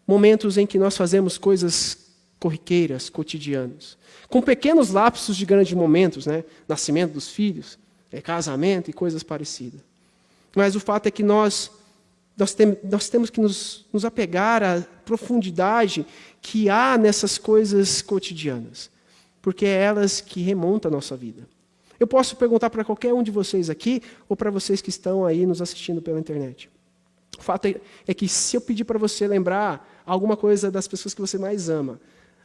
Momentos em que nós fazemos coisas corriqueiras, cotidianas. Com pequenos lapsos de grandes momentos, né? Nascimento dos filhos, casamento e coisas parecidas. Mas o fato é que nós temos que nos apegar à profundidade que há nessas coisas cotidianas. Porque é elas que remontam a nossa vida. Eu posso perguntar para qualquer um de vocês aqui, ou para vocês que estão aí nos assistindo pela internet. O fato é que se eu pedir para você lembrar alguma coisa das pessoas que você mais ama,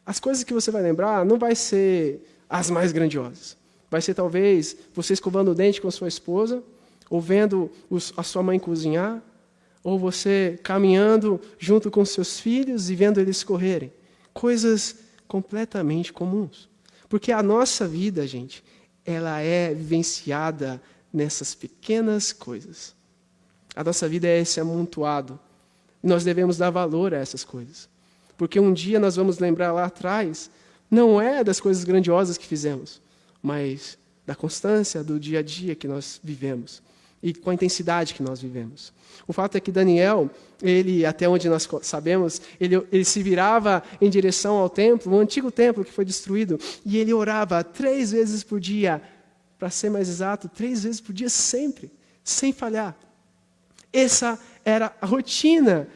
as coisas que você vai lembrar não vai ser as mais grandiosas. Vai ser talvez você escovando o dente com a sua esposa, ou vendo a sua mãe cozinhar, ou você caminhando junto com seus filhos e vendo eles correrem. Coisas completamente comuns. Porque a nossa vida, gente, ela é vivenciada nessas pequenas coisas. A nossa vida é esse amontoado. E nós devemos dar valor a essas coisas. Porque um dia nós vamos lembrar lá atrás, não é das coisas grandiosas que fizemos, mas da constância do dia a dia que nós vivemos. E com a intensidade que nós vivemos. O fato é que Daniel, ele, até onde nós sabemos, ele se virava em direção ao templo, o antigo templo que foi destruído, e ele orava 3 vezes por dia, para ser mais exato, 3 vezes por dia sempre, sem falhar. Essa era a rotina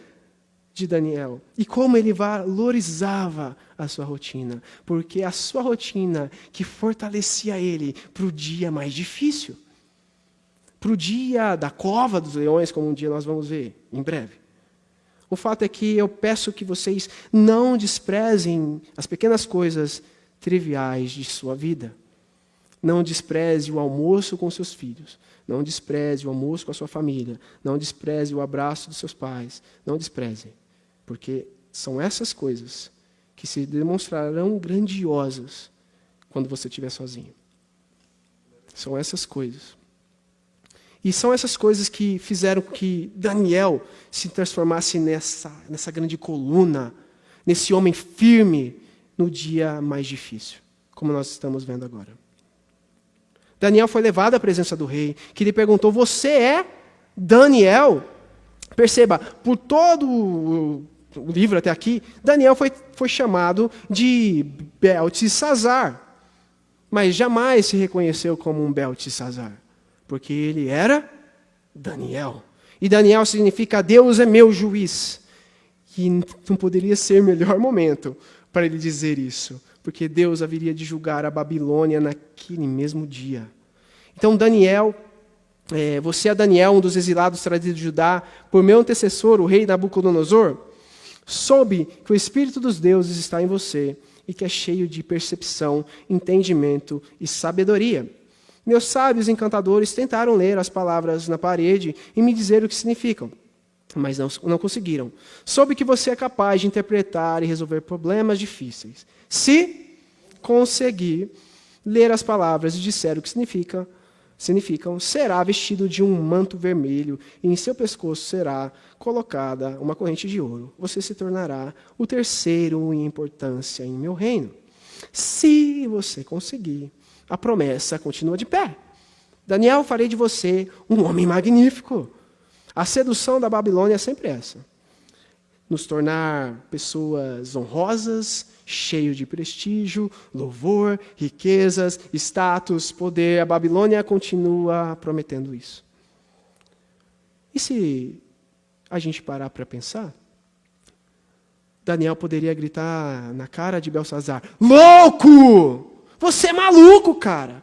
de Daniel. E como ele valorizava a sua rotina, porque a sua rotina que fortalecia ele para o dia mais difícil. Para o dia da cova dos leões, como um dia nós vamos ver, em breve. O fato é que eu peço que vocês não desprezem as pequenas coisas triviais de sua vida. Não despreze o almoço com seus filhos. Não despreze o almoço com a sua família. Não despreze o abraço dos seus pais. Não despreze. Porque são essas coisas que se demonstrarão grandiosas quando você estiver sozinho. São essas coisas. E são essas coisas que fizeram que Daniel se transformasse nessa grande coluna, nesse homem firme no dia mais difícil, como nós estamos vendo agora. Daniel foi levado à presença do rei, que lhe perguntou: você é Daniel? Perceba, por todo o livro até aqui, Daniel foi chamado de Beltesazar, mas jamais se reconheceu como um Beltesazar. Porque ele era Daniel. E Daniel significa Deus é meu juiz. E não poderia ser melhor momento para ele dizer isso. Porque Deus haveria de julgar a Babilônia naquele mesmo dia. Então Daniel, você é Daniel, um dos exilados trazidos de Judá, por meu antecessor, o rei Nabucodonosor, soube que o Espírito dos deuses está em você e que é cheio de percepção, entendimento e sabedoria. Meus sábios encantadores tentaram ler as palavras na parede e me dizer o que significam, mas não conseguiram. Soube que você é capaz de interpretar e resolver problemas difíceis. Se conseguir ler as palavras e disser o que significam, será vestido de um manto vermelho e em seu pescoço será colocada uma corrente de ouro. Você se tornará o terceiro em importância em meu reino. Se você conseguir, a promessa continua de pé. Daniel, farei de você um homem magnífico. A sedução da Babilônia é sempre essa. Nos tornar pessoas honrosas, cheios de prestígio, louvor, riquezas, status, poder. A Babilônia continua prometendo isso. E se a gente parar para pensar, Daniel poderia gritar na cara de Belsazar: louco! Você é maluco, cara.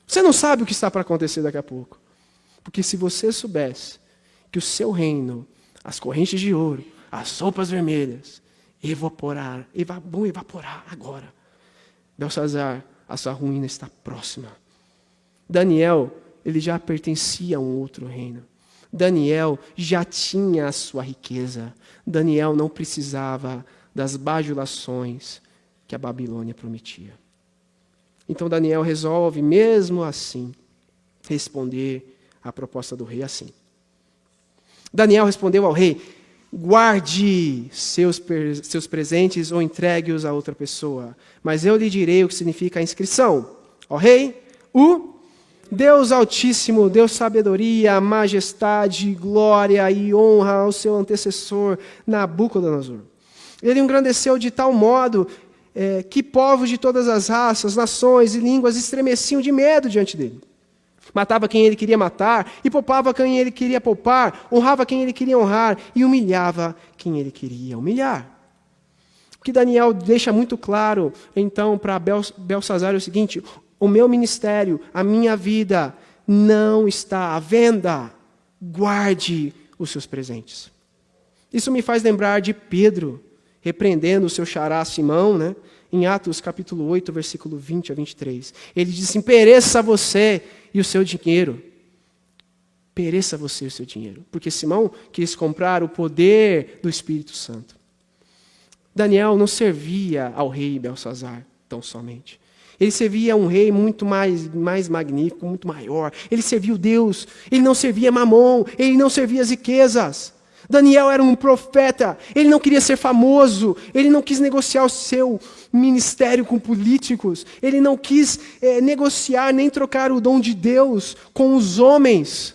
Você não sabe o que está para acontecer daqui a pouco. Porque se você soubesse que o seu reino, as correntes de ouro, as roupas vermelhas, vão evaporar agora. Belsazar, a sua ruína está próxima. Daniel, ele já pertencia a um outro reino. Daniel já tinha a sua riqueza. Daniel não precisava das bajulações que a Babilônia prometia. Então Daniel resolve, mesmo assim, responder à proposta do rei assim. Daniel respondeu ao rei: guarde seus presentes ou entregue-os a outra pessoa, mas eu lhe direi o que significa a inscrição. Ó rei, o Deus Altíssimo deu sabedoria, majestade, glória e honra ao seu antecessor Nabucodonosor. Ele engrandeceu de tal modo que povos de todas as raças, nações e línguas estremeciam de medo diante dele. Matava quem ele queria matar, e poupava quem ele queria poupar, honrava quem ele queria honrar, e humilhava quem ele queria humilhar. O que Daniel deixa muito claro, então, para Belsazzar é o seguinte: o meu ministério, a minha vida, não está à venda. Guarde os seus presentes. Isso me faz lembrar de Pedro, repreendendo o seu xará Simão, né? Em Atos capítulo 8, versículo 20 a 23. Ele diz assim: pereça você e o seu dinheiro. Pereça você e o seu dinheiro. Porque Simão quis comprar o poder do Espírito Santo. Daniel não servia ao rei Belsazzar tão somente. Ele servia a um rei muito mais magnífico, muito maior. Ele servia o Deus. Ele não servia Mamon. Ele não servia as riquezas. Daniel era um profeta, ele não queria ser famoso, ele não quis negociar o seu ministério com políticos, ele não quis negociar nem trocar o dom de Deus com os homens.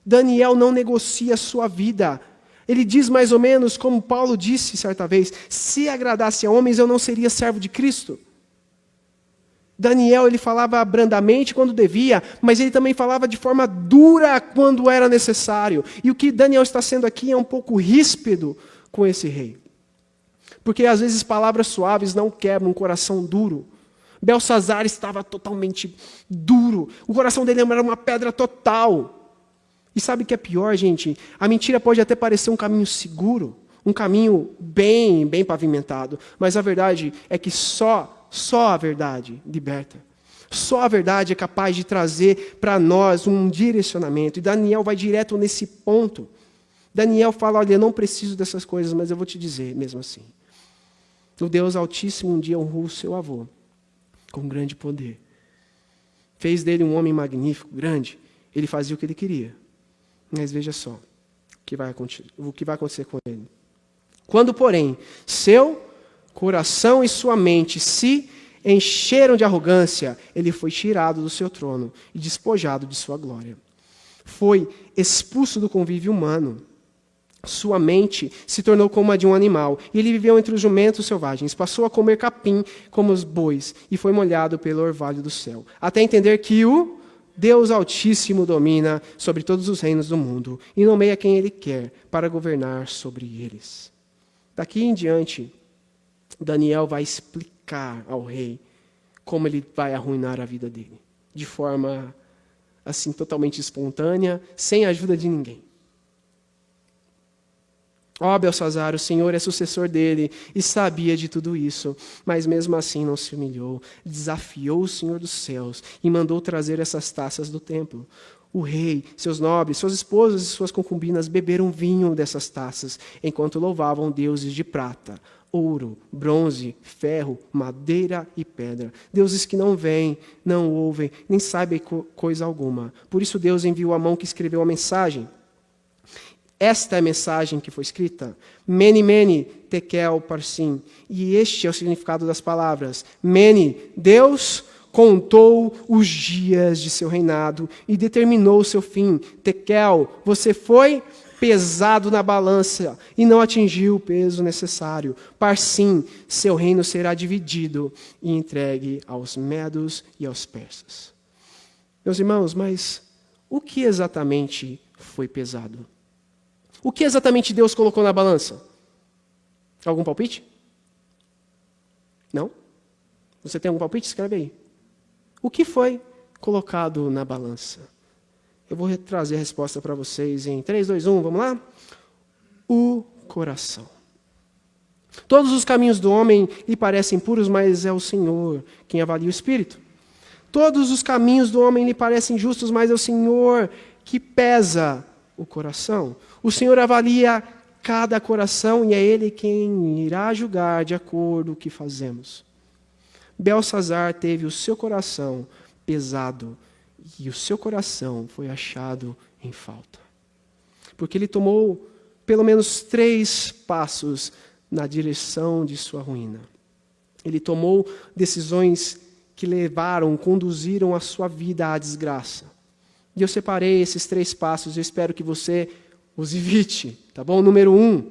Daniel não negocia a sua vida. Ele diz mais ou menos como Paulo disse certa vez: se agradasse a homens eu não seria servo de Cristo. Daniel, ele falava brandamente quando devia, mas ele também falava de forma dura quando era necessário. E o que Daniel está sendo aqui é um pouco ríspido com esse rei. Porque às vezes palavras suaves não quebram um coração duro. Belsazzar estava totalmente duro. O coração dele era uma pedra total. E sabe o que é pior, gente? A mentira pode até parecer um caminho seguro, um caminho bem pavimentado, mas a verdade é que só a verdade liberta. Só a verdade é capaz de trazer para nós um direcionamento. E Daniel vai direto nesse ponto. Daniel fala: olha, eu não preciso dessas coisas, mas eu vou te dizer mesmo assim. O Deus Altíssimo um dia honrou o seu avô com grande poder. Fez dele um homem magnífico, grande. Ele fazia o que ele queria. Mas veja só o que vai acontecer com ele. Quando, porém, seu coração e sua mente se encheram de arrogância, ele foi tirado do seu trono e despojado de sua glória. Foi expulso do convívio humano. Sua mente se tornou como a de um animal, e ele viveu entre os jumentos selvagens, passou a comer capim como os bois, e foi molhado pelo orvalho do céu, até entender que o Deus Altíssimo domina sobre todos os reinos do mundo, e nomeia quem ele quer para governar sobre eles. Daqui em diante, Daniel vai explicar ao rei como ele vai arruinar a vida dele, de forma assim totalmente espontânea, sem a ajuda de ninguém. Ó Belsazzar, o Senhor é sucessor dele e sabia de tudo isso, mas mesmo assim não se humilhou, desafiou o Senhor dos céus e mandou trazer essas taças do templo. O rei, seus nobres, suas esposas e suas concubinas beberam vinho dessas taças, enquanto louvavam deuses de prata, ouro, bronze, ferro, madeira e pedra. Deuses que não veem, não ouvem, nem sabem coisa alguma. Por isso Deus enviou a mão que escreveu a mensagem. Esta é a mensagem que foi escrita. Mene, mene, tekel, parsim. E este é o significado das palavras. Mene, Deus contou os dias de seu reinado e determinou o seu fim. Tekel, você foi pesado na balança e não atingiu o peso necessário. Parsim, seu reino será dividido e entregue aos medos e aos persas. Meus irmãos, mas o que exatamente foi pesado? O que exatamente Deus colocou na balança? Algum palpite? Não? Você tem algum palpite? Escreve aí. O que foi colocado na balança? Eu vou trazer a resposta para vocês em 3, 2, 1, vamos lá? O coração. Todos os caminhos do homem lhe parecem puros, mas é o Senhor quem avalia o espírito. Todos os caminhos do homem lhe parecem justos, mas é o Senhor que pesa o coração. O Senhor avalia cada coração e é Ele quem irá julgar de acordo com o que fazemos. Belsazar teve o seu coração pesado e o seu coração foi achado em falta. Porque ele tomou pelo menos 3 passos na direção de sua ruína. Ele tomou decisões que conduziram a sua vida à desgraça. E eu separei esses 3 passos e espero que você os evite, tá bom? Número 1,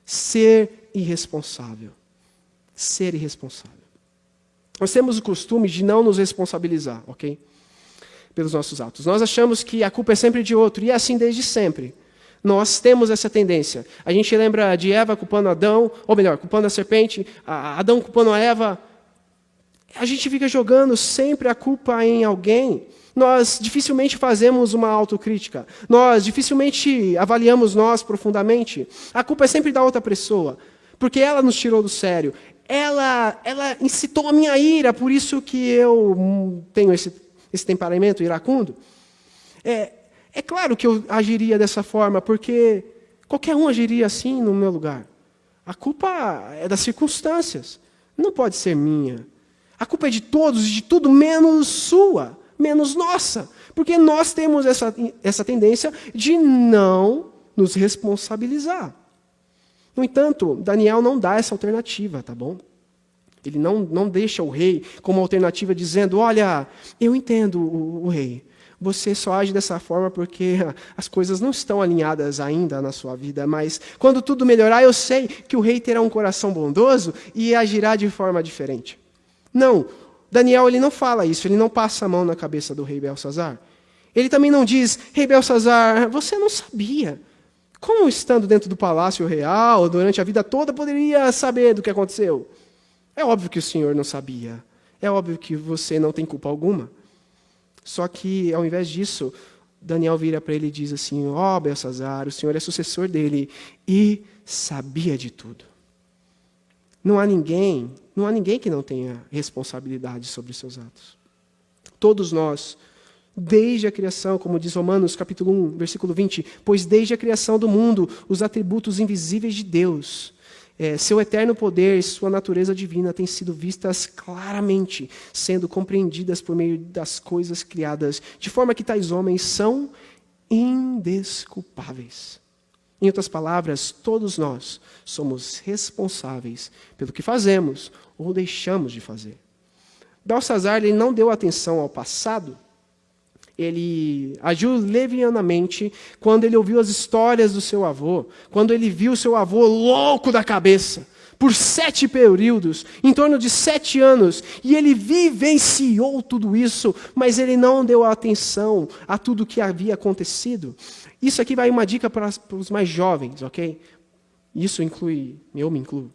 ser irresponsável. Ser irresponsável. Nós temos o costume de não nos responsabilizar, ok? Pelos nossos atos. Nós achamos que a culpa é sempre de outro, e é assim desde sempre. Nós temos essa tendência. A gente lembra de Eva culpando Adão, ou melhor, culpando a serpente, Adão culpando a Eva. A gente fica jogando sempre a culpa em alguém. Nós dificilmente fazemos uma autocrítica. Nós dificilmente avaliamos nós profundamente. A culpa é sempre da outra pessoa, porque ela nos tirou do sério. Ela incitou a minha ira, por isso que eu tenho esse temperamento iracundo. É claro que eu agiria dessa forma, porque qualquer um agiria assim no meu lugar. A culpa é das circunstâncias, não pode ser minha. A culpa é de todos e de tudo, menos sua, menos nossa. Porque nós temos essa tendência de não nos responsabilizar. No entanto, Daniel não dá essa alternativa, tá bom? Ele não deixa o rei como alternativa dizendo, olha, eu entendo o rei. Você só age dessa forma porque as coisas não estão alinhadas ainda na sua vida, mas quando tudo melhorar, eu sei que o rei terá um coração bondoso e agirá de forma diferente. Não, Daniel ele não fala isso, ele não passa a mão na cabeça do rei Belsazar. Ele também não diz, rei Belsazar, você não sabia. Como estando dentro do palácio real, durante a vida toda, poderia saber do que aconteceu? É óbvio que o senhor não sabia. É óbvio que você não tem culpa alguma. Só que, ao invés disso, Daniel vira para ele e diz assim, ó Belsazar, o senhor é sucessor dele e sabia de tudo. Não há ninguém que não tenha responsabilidade sobre os seus atos. Todos nós, desde a criação, como diz Romanos capítulo 1, versículo 20, pois desde a criação do mundo, os atributos invisíveis de Deus, seu eterno poder e sua natureza divina têm sido vistas claramente, sendo compreendidas por meio das coisas criadas, de forma que tais homens são indesculpáveis. Em outras palavras, todos nós somos responsáveis pelo que fazemos ou deixamos de fazer. Belsazar ele não deu atenção ao passado. Ele agiu levianamente quando ele ouviu as histórias do seu avô, quando ele viu seu avô louco da cabeça, por 7 períodos, em torno de 7 anos, e ele vivenciou tudo isso, mas ele não deu atenção a tudo que havia acontecido. Isso aqui vai uma dica para os mais jovens, ok? Isso inclui, eu me incluo.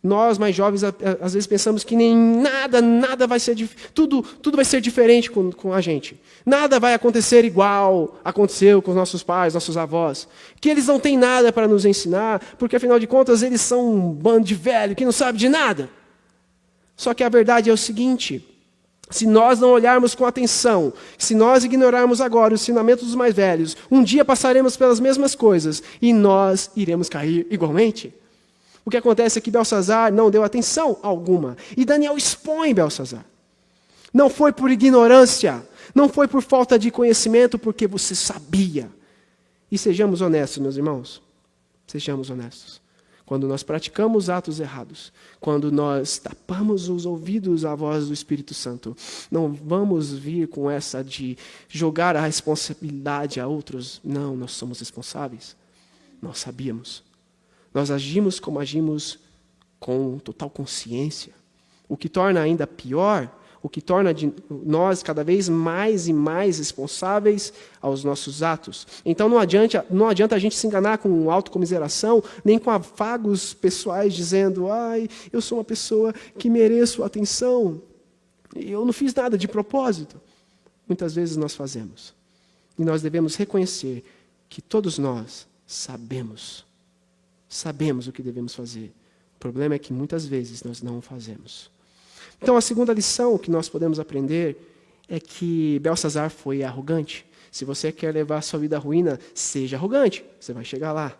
Nós, mais jovens, às vezes pensamos que nem nada vai ser, tudo vai ser diferente com a gente. Nada vai acontecer igual aconteceu com os nossos pais, nossos avós. Que eles não têm nada para nos ensinar, porque afinal de contas eles são um bando de velho que não sabe de nada. Só que a verdade é o seguinte, se nós não olharmos com atenção, se nós ignorarmos agora os ensinamentos dos mais velhos, um dia passaremos pelas mesmas coisas e nós iremos cair igualmente. O que acontece é que Belsazar não deu atenção alguma. E Daniel expõe Belsazar. Não foi por ignorância, não foi por falta de conhecimento, porque você sabia. E sejamos honestos, meus irmãos. Sejamos honestos. Quando nós praticamos atos errados, quando nós tapamos os ouvidos à voz do Espírito Santo, não vamos vir com essa de jogar a responsabilidade a outros. Não, nós somos responsáveis. Nós sabíamos. Nós agimos como agimos com total consciência. O que torna ainda pior, o que torna de nós cada vez mais e mais responsáveis aos nossos atos. Então não adianta a gente se enganar com autocomiseração, nem com afagos pessoais dizendo, eu sou uma pessoa que mereço atenção, eu não fiz nada de propósito. Muitas vezes nós fazemos. E nós devemos reconhecer que todos nós sabemos o que devemos fazer. O problema é que muitas vezes nós não o fazemos. Então a segunda lição que nós podemos aprender é que Belsazar foi arrogante. Se você quer levar a sua vida à ruína, seja arrogante, você vai chegar lá.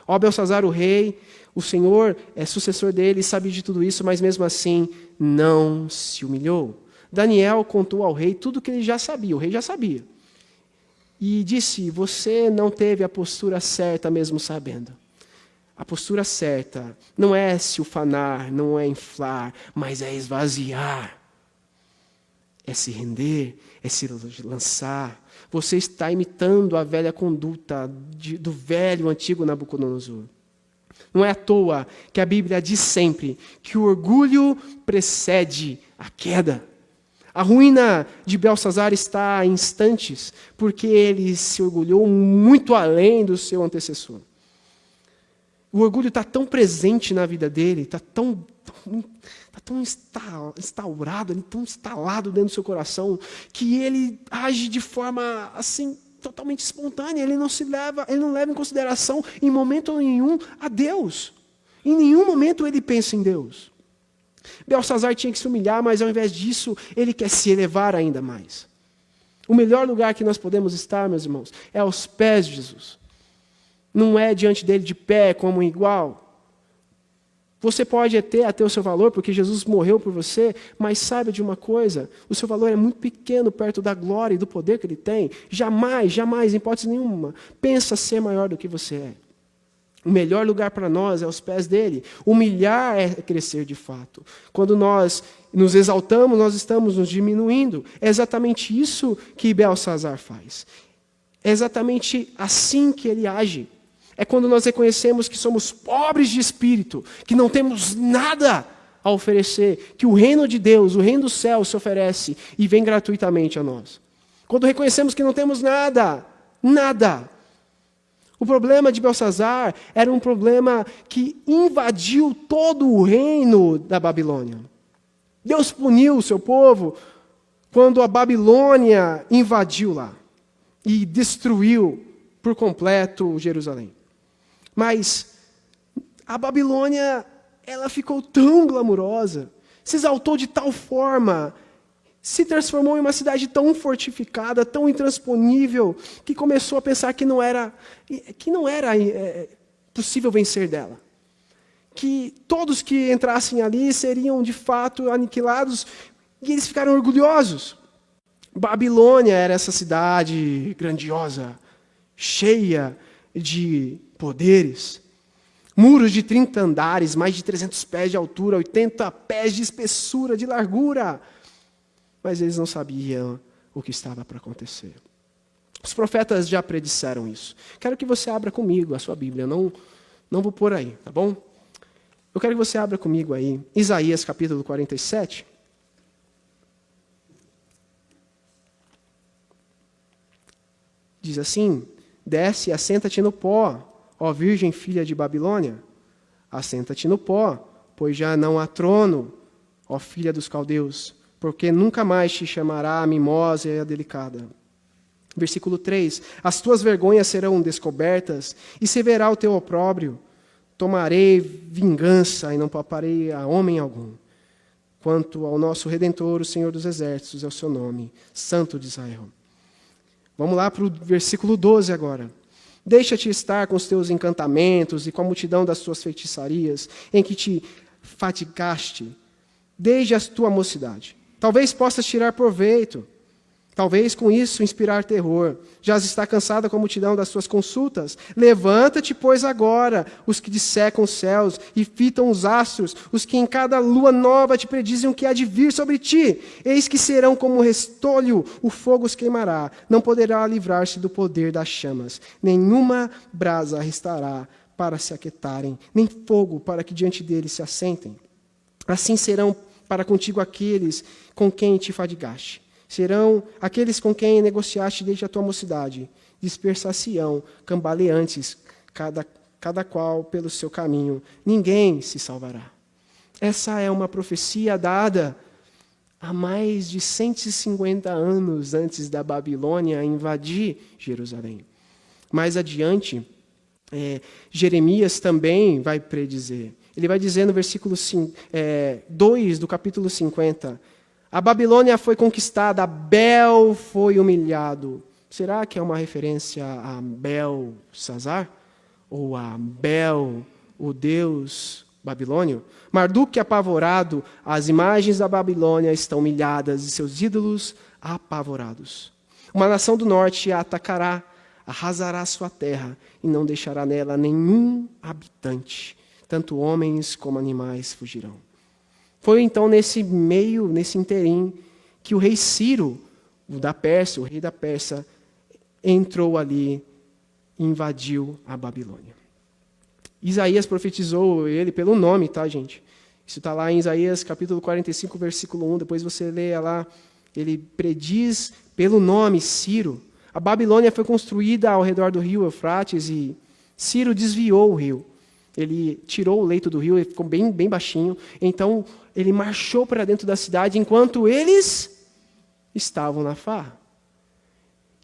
Ó Belsazar, o rei, o Senhor é sucessor dele, sabia de tudo isso, mas mesmo assim não se humilhou. Daniel contou ao rei tudo o que ele já sabia, o rei já sabia. E disse, você não teve a postura certa mesmo sabendo. A postura certa não é se ufanar, não é inflar, mas é esvaziar. É se render, é se lançar. Você está imitando a velha conduta do velho, antigo Nabucodonosor. Não é à toa que a Bíblia diz sempre que o orgulho precede a queda. A ruína de Belsazar está em instantes, porque ele se orgulhou muito além do seu antecessor. O orgulho está tão presente na vida dele, está tão instaurado, tão instalado dentro do seu coração, que ele age de forma assim totalmente espontânea. Ele não leva em consideração em momento nenhum a Deus. Em nenhum momento ele pensa em Deus. Belsazar tinha que se humilhar, mas ao invés disso, ele quer se elevar ainda mais. O melhor lugar que nós podemos estar, meus irmãos, é aos pés de Jesus. Não é diante dele de pé como um igual. Você pode até o seu valor, porque Jesus morreu por você, mas saiba de uma coisa, o seu valor é muito pequeno perto da glória e do poder que ele tem. Jamais, em hipótese nenhuma, pensa ser maior do que você é. O melhor lugar para nós é aos pés dele. Humilhar é crescer de fato. Quando nós nos exaltamos, nós estamos nos diminuindo. É exatamente isso que Belsazar faz. É exatamente assim que ele age. É quando nós reconhecemos que somos pobres de espírito, que não temos nada a oferecer, que o reino de Deus, o reino do céu se oferece e vem gratuitamente a nós. Quando reconhecemos que não temos nada. O problema de Belsazar era um problema que invadiu todo o reino da Babilônia. Deus puniu o seu povo quando a Babilônia invadiu lá e destruiu por completo Jerusalém. Mas a Babilônia, ela ficou tão glamurosa, se exaltou de tal forma, se transformou em uma cidade tão fortificada, tão intransponível, que começou a pensar que não era possível vencer dela. Que todos que entrassem ali seriam de fato aniquilados, e eles ficaram orgulhosos. Babilônia era essa cidade grandiosa, cheia de poderes, muros de 30 andares, mais de 300 pés de altura, 80 pés de espessura, de largura. Mas eles não sabiam o que estava para acontecer. Os profetas já predisseram isso. Quero que você abra comigo a sua Bíblia, não vou pôr aí, tá bom? Eu quero que você abra comigo aí, Isaías capítulo 47. Diz assim, desce e assenta-te no pó, ó virgem filha de Babilônia. Assenta-te no pó, pois já não há trono, ó filha dos caldeus, porque nunca mais te chamará a mimosa e a delicada. Versículo 3, as tuas vergonhas serão descobertas, e se verá o teu opróbrio. Tomarei vingança e não pouparei a homem algum. Quanto ao nosso Redentor, o Senhor dos Exércitos é o seu nome, Santo de Israel. Vamos lá para o versículo 12 agora. Deixa-te estar com os teus encantamentos e com a multidão das tuas feitiçarias, em que te fatigaste desde a tua mocidade. Talvez possas tirar proveito, talvez com isso inspirar terror. Já está cansada com a multidão das suas consultas. Levanta-te, pois, agora, os que dissecam os céus e fitam os astros, os que em cada lua nova te predizem o que há de vir sobre ti. Eis que serão como restolho, o fogo os queimará. Não poderá livrar-se do poder das chamas. Nenhuma brasa restará para se aquietarem, nem fogo para que diante deles se assentem. Assim serão para contigo aqueles com quem te fadigaste. Serão aqueles com quem negociaste desde a tua mocidade. Dispersar-se-ão, cambaleantes, cada qual pelo seu caminho. Ninguém se salvará. Essa é uma profecia dada há mais de 150 anos antes da Babilônia invadir Jerusalém. Mais adiante, Jeremias também vai predizer. Ele vai dizer no versículo 2 do capítulo 50, a Babilônia foi conquistada, Bel foi humilhado. Será que é uma referência a Belsazar? ou a Bel, o deus babilônio, Marduk, apavorado, as imagens da Babilônia estão humilhadas e seus ídolos apavorados. Uma nação do norte a atacará, arrasará sua terra e não deixará nela nenhum habitante. Tanto homens como animais fugirão. Foi então nesse interim, que o rei Ciro, o rei da Pérsia, entrou ali e invadiu a Babilônia. Isaías profetizou ele pelo nome, tá, gente? Isso está lá em Isaías capítulo 45, versículo 1. Depois você lê lá, ele prediz pelo nome Ciro. A Babilônia foi construída ao redor do rio Eufrates e Ciro desviou o rio. Ele tirou o leito do rio, ele ficou bem, bem baixinho. Então, ele marchou para dentro da cidade enquanto eles estavam na farra.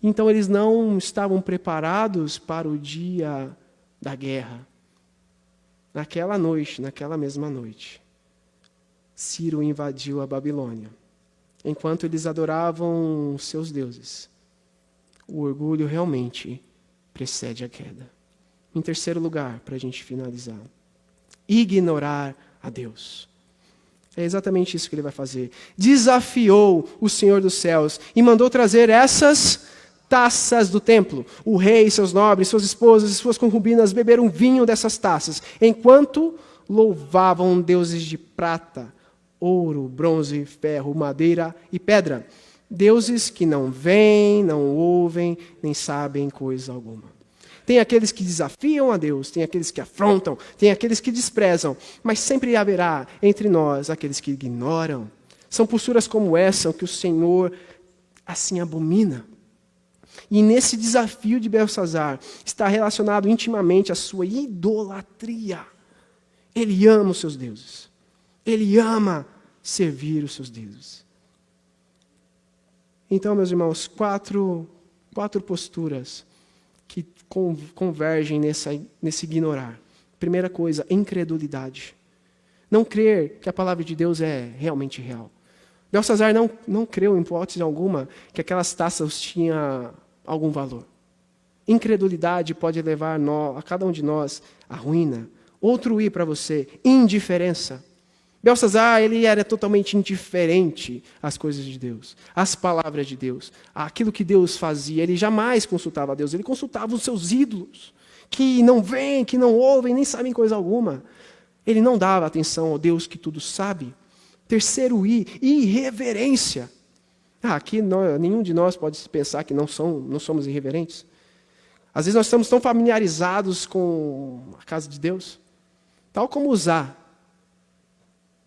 Então, eles não estavam preparados para o dia da guerra. Naquela noite, naquela mesma noite, Ciro invadiu a Babilônia. Enquanto eles adoravam seus deuses, o orgulho realmente precede a queda. Em terceiro lugar, para a gente finalizar, ignorar a Deus. É exatamente isso que ele vai fazer. Desafiou o Senhor dos céus e mandou trazer essas taças do templo. O rei, seus nobres, suas esposas e suas concubinas beberam vinho dessas taças, enquanto louvavam deuses de prata, ouro, bronze, ferro, madeira e pedra. Deuses que não veem, não ouvem, nem sabem coisa alguma. Tem aqueles que desafiam a Deus, tem aqueles que afrontam, tem aqueles que desprezam, mas sempre haverá entre nós aqueles que ignoram. São posturas como essa que o Senhor assim abomina. E nesse desafio de Belsazar está relacionado intimamente a sua idolatria. Ele ama os seus deuses. Ele ama servir os seus deuses. Então, meus irmãos, quatro posturas que convergem nesse ignorar. Primeira coisa, incredulidade. Não crer que a palavra de Deus é realmente real. Belsazar não creu, em hipótese alguma, que aquelas taças tinham algum valor. Incredulidade pode levar a cada um de nós à ruína. Outro I para você, indiferença. Belsazar, ele era totalmente indiferente às coisas de Deus, às palavras de Deus, àquilo que Deus fazia. Ele jamais consultava a Deus, ele consultava os seus ídolos, que não veem, que não ouvem, nem sabem coisa alguma. Ele não dava atenção ao Deus que tudo sabe. Terceiro I, irreverência. Aqui nenhum de nós pode pensar que não somos irreverentes. Às vezes nós estamos tão familiarizados com a casa de Deus, tal como Uzá.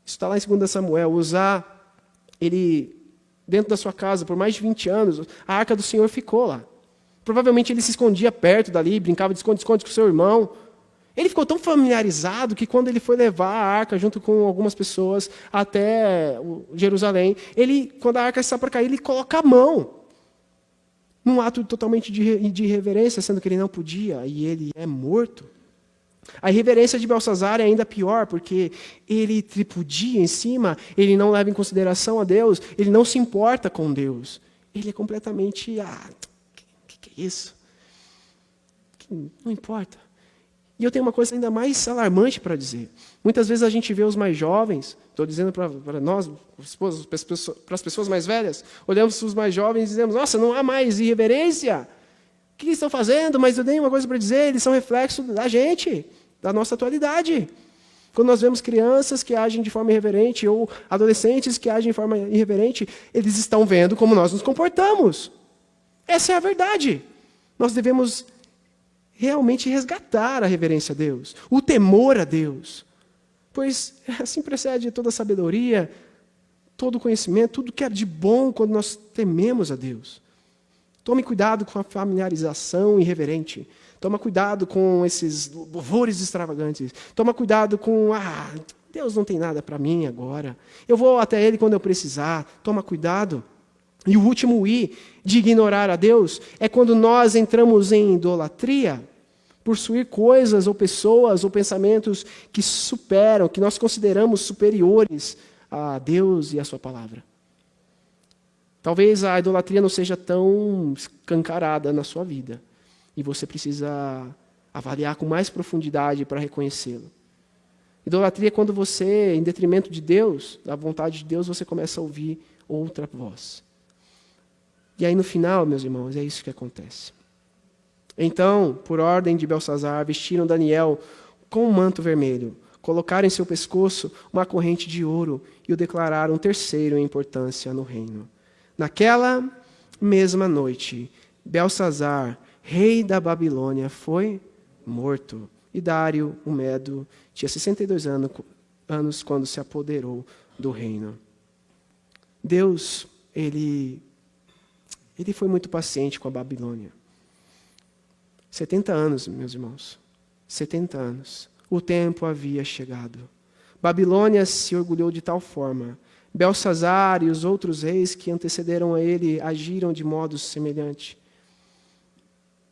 Isso está lá em 2 Samuel. Uzá, ele, dentro da sua casa, por mais de 20 anos, a arca do Senhor ficou lá. Provavelmente ele se escondia perto dali, brincava de esconde-esconde com o seu irmão. Ele ficou tão familiarizado que quando ele foi levar a arca junto com algumas pessoas até Jerusalém, quando a arca está para cair, ele coloca a mão. Num ato totalmente de irreverência, sendo que ele não podia, e ele é morto. A irreverência de Belsazar é ainda pior, porque ele tripudia em cima, ele não leva em consideração a Deus, ele não se importa com Deus. Ele é completamente, que é isso? Não importa. E eu tenho uma coisa ainda mais alarmante para dizer. Muitas vezes a gente vê os mais jovens, estou dizendo para nós, para as pessoas mais velhas, olhamos para os mais jovens e dizemos, nossa, não há mais irreverência. O que eles estão fazendo? Mas eu tenho uma coisa para dizer, eles são reflexo da gente, da nossa atualidade. Quando nós vemos crianças que agem de forma irreverente ou adolescentes que agem de forma irreverente, eles estão vendo como nós nos comportamos. Essa é a verdade. Nós devemos realmente resgatar a reverência a Deus, o temor a Deus. Pois assim precede toda a sabedoria, todo o conhecimento, tudo que é de bom quando nós tememos a Deus. Tome cuidado com a familiarização irreverente. Toma cuidado com esses louvores extravagantes. Toma cuidado com, Deus não tem nada para mim agora. Eu vou até Ele quando eu precisar. Toma cuidado. E o último I de ignorar a Deus é quando nós entramos em idolatria, possuir coisas ou pessoas ou pensamentos que superam, que nós consideramos superiores a Deus e a sua palavra. Talvez a idolatria não seja tão escancarada na sua vida. E você precisa avaliar com mais profundidade para reconhecê-lo. Idolatria é quando você, em detrimento de Deus, da vontade de Deus, você começa a ouvir outra voz. E aí no final, meus irmãos, é isso que acontece. Então, por ordem de Belsazar, vestiram Daniel com um manto vermelho, colocaram em seu pescoço uma corrente de ouro e o declararam terceiro em importância no reino. Naquela mesma noite, Belsazar, rei da Babilônia, foi morto. E Dário, o Medo, tinha 62 anos quando se apoderou do reino. Deus, ele foi muito paciente com a Babilônia. 70 anos, meus irmãos. 70 anos. O tempo havia chegado. Babilônia se orgulhou de tal forma. Belsazar e os outros reis que antecederam a ele agiram de modo semelhante.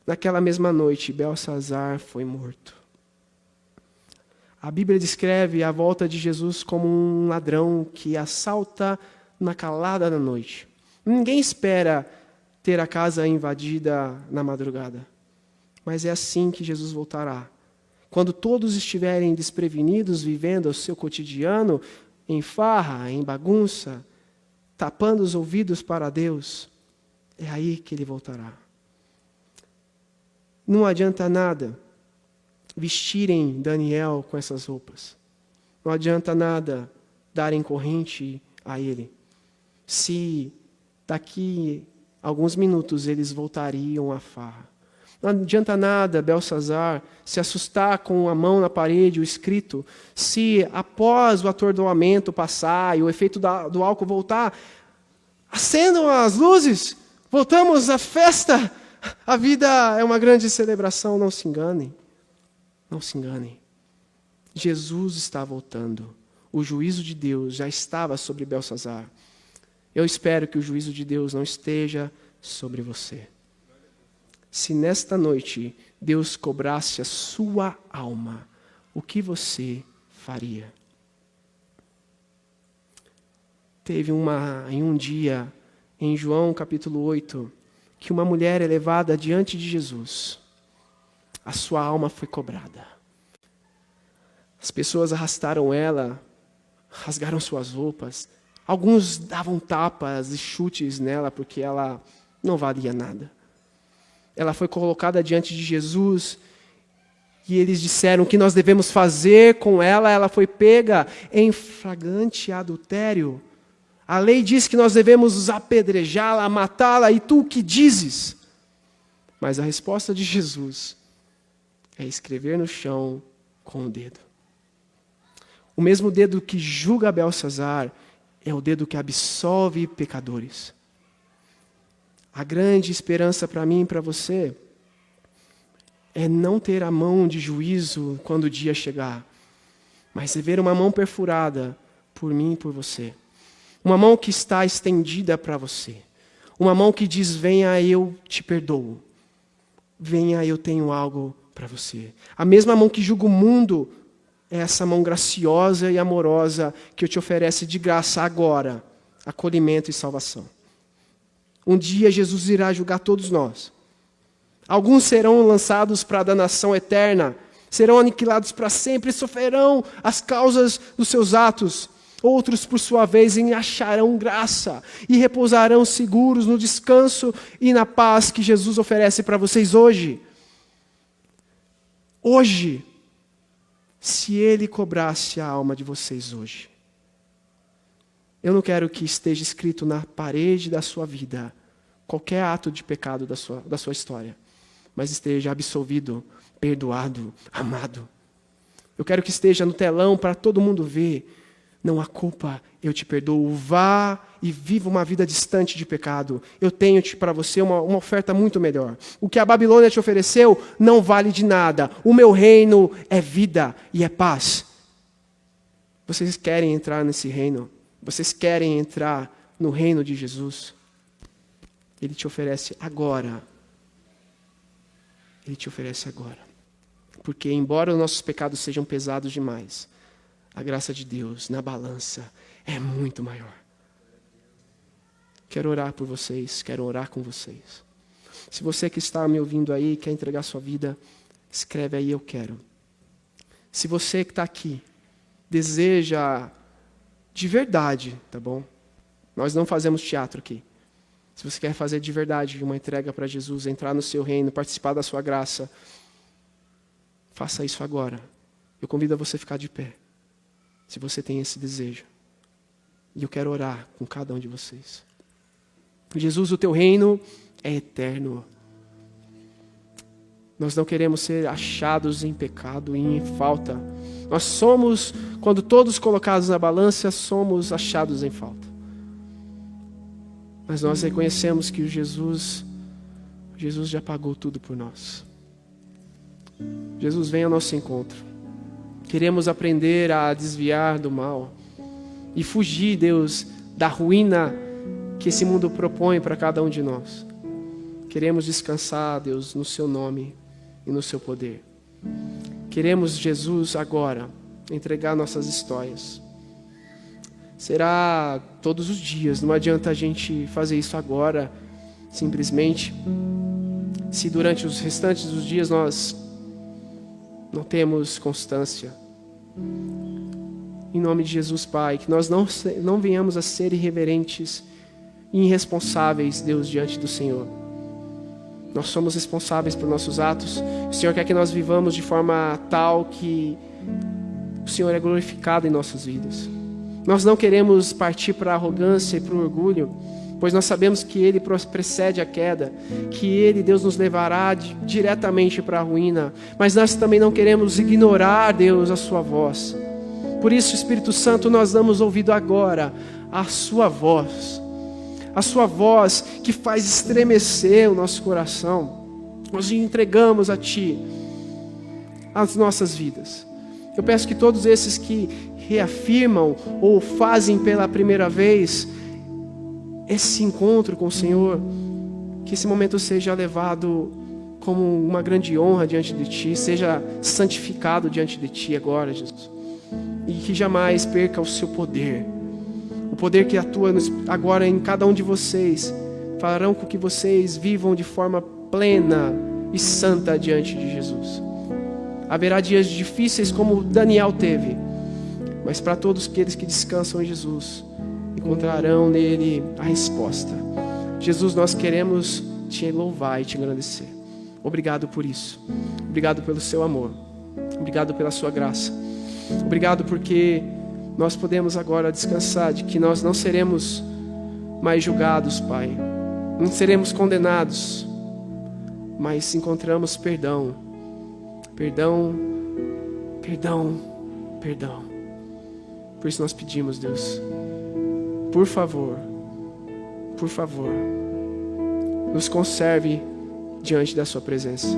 Naquela mesma noite, Belsazar foi morto. A Bíblia descreve a volta de Jesus como um ladrão que assalta na calada da noite. Ninguém espera ter a casa invadida na madrugada. Mas é assim que Jesus voltará. Quando todos estiverem desprevenidos, vivendo o seu cotidiano, em farra, em bagunça, tapando os ouvidos para Deus, é aí que ele voltará. Não adianta nada vestirem Daniel com essas roupas. Não adianta nada darem corrente a ele, se daqui a alguns minutos eles voltariam à farra. Não adianta nada Belsazar se assustar com a mão na parede, o escrito, se após o atordoamento passar e o efeito do álcool voltar, acendam as luzes, voltamos à festa, a vida é uma grande celebração, não se enganem. Não se enganem. Jesus está voltando. O juízo de Deus já estava sobre Belsazar. Eu espero que o juízo de Deus não esteja sobre você. Se nesta noite Deus cobrasse a sua alma, o que você faria? Teve em um dia, em João capítulo 8, que uma mulher é levada diante de Jesus. A sua alma foi cobrada. As pessoas arrastaram ela, rasgaram suas roupas. Alguns davam tapas e chutes nela porque ela não valia nada. Ela foi colocada diante de Jesus e eles disseram o que nós devemos fazer com ela. Ela foi pega em flagrante adultério. A lei diz que nós devemos apedrejá-la, matá-la, e tu o que dizes? Mas a resposta de Jesus é escrever no chão com o dedo. O mesmo dedo que julga Belsazar é o dedo que absolve pecadores. A grande esperança para mim e para você é não ter a mão de juízo quando o dia chegar, mas é ver uma mão perfurada por mim e por você. Uma mão que está estendida para você. Uma mão que diz, venha, eu te perdoo. Venha, eu tenho algo para você. A mesma mão que julga o mundo é essa mão graciosa e amorosa que te oferece de graça agora acolhimento e salvação. Um dia Jesus irá julgar todos nós. Alguns serão lançados para a danação eterna, serão aniquilados para sempre e sofrerão as causas dos seus atos. Outros, por sua vez, acharão graça e repousarão seguros no descanso e na paz que Jesus oferece para vocês hoje. Hoje, se Ele cobrasse a alma de vocês hoje, eu não quero que esteja escrito na parede da sua vida qualquer ato de pecado da sua história, mas esteja absolvido, perdoado, amado. Eu quero que esteja no telão para todo mundo ver. Não há culpa, eu te perdoo. Vá e viva uma vida distante de pecado. Eu tenho para você uma oferta muito melhor. O que a Babilônia te ofereceu não vale de nada. O meu reino é vida e é paz. Vocês querem entrar nesse reino? Vocês querem entrar no reino de Jesus? Ele te oferece agora. Ele te oferece agora. Porque embora os nossos pecados sejam pesados demais, a graça de Deus na balança é muito maior. Quero orar por vocês, quero orar com vocês. Se você que está me ouvindo aí quer entregar sua vida, Escreve aí, eu quero. Se você que está aqui deseja de verdade, tá bom? Nós não fazemos teatro aqui. Se você quer fazer de verdade uma entrega para Jesus, entrar no seu reino, participar da sua graça, faça isso agora. Eu convido a você a ficar de pé, se você tem esse desejo. E eu quero orar com cada um de vocês. Jesus, o teu reino é eterno. Nós não queremos ser achados em pecado e em falta. Nós somos, quando todos colocados na balança, somos achados em falta. Mas nós reconhecemos que Jesus já pagou tudo por nós. Jesus, vem ao nosso encontro. Queremos aprender a desviar do mal e fugir, Deus, da ruína que esse mundo propõe para cada um de nós. Queremos descansar, Deus, no seu nome e no seu poder. Queremos, Jesus, agora, entregar nossas histórias. Será todos os dias, não adianta a gente fazer isso agora, simplesmente. Se durante os restantes dos dias nós não temos constância. Em nome de Jesus, Pai, que nós não venhamos a ser irreverentes e irresponsáveis, Deus, diante do Senhor. Nós somos responsáveis por nossos atos. O Senhor quer que nós vivamos de forma tal que o Senhor é glorificado em nossas vidas. Nós não queremos partir para a arrogância e para o orgulho, pois nós sabemos que Ele precede a queda, que Ele, Deus, nos levará diretamente para a ruína. Mas nós também não queremos ignorar, Deus, a sua voz. Por isso, Espírito Santo, nós damos ouvido agora à sua voz. A sua voz que faz estremecer o nosso coração. Nós entregamos a Ti as nossas vidas. Eu peço que todos esses que reafirmam ou fazem pela primeira vez esse encontro com o Senhor, que esse momento seja levado como uma grande honra diante de Ti, seja santificado diante de Ti agora, Jesus. E que jamais perca o seu poder. O poder que atua agora em cada um de vocês, farão com que vocês vivam de forma plena e santa diante de Jesus. Haverá dias difíceis como Daniel teve, mas para todos aqueles que descansam em Jesus, encontrarão nele a resposta. Jesus, nós queremos Te louvar e Te agradecer. Obrigado por isso. Obrigado pelo Seu amor. Obrigado pela Sua graça. Obrigado porque nós podemos agora descansar de que nós não seremos mais julgados, Pai. Não seremos condenados, mas encontramos perdão. Perdão, perdão, perdão. Por isso nós pedimos, Deus, por favor, nos conserve diante da Sua presença.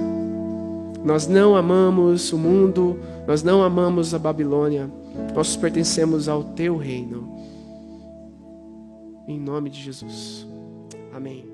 Nós não amamos o mundo, nós não amamos a Babilônia, nós pertencemos ao Teu reino. Em nome de Jesus. Amém.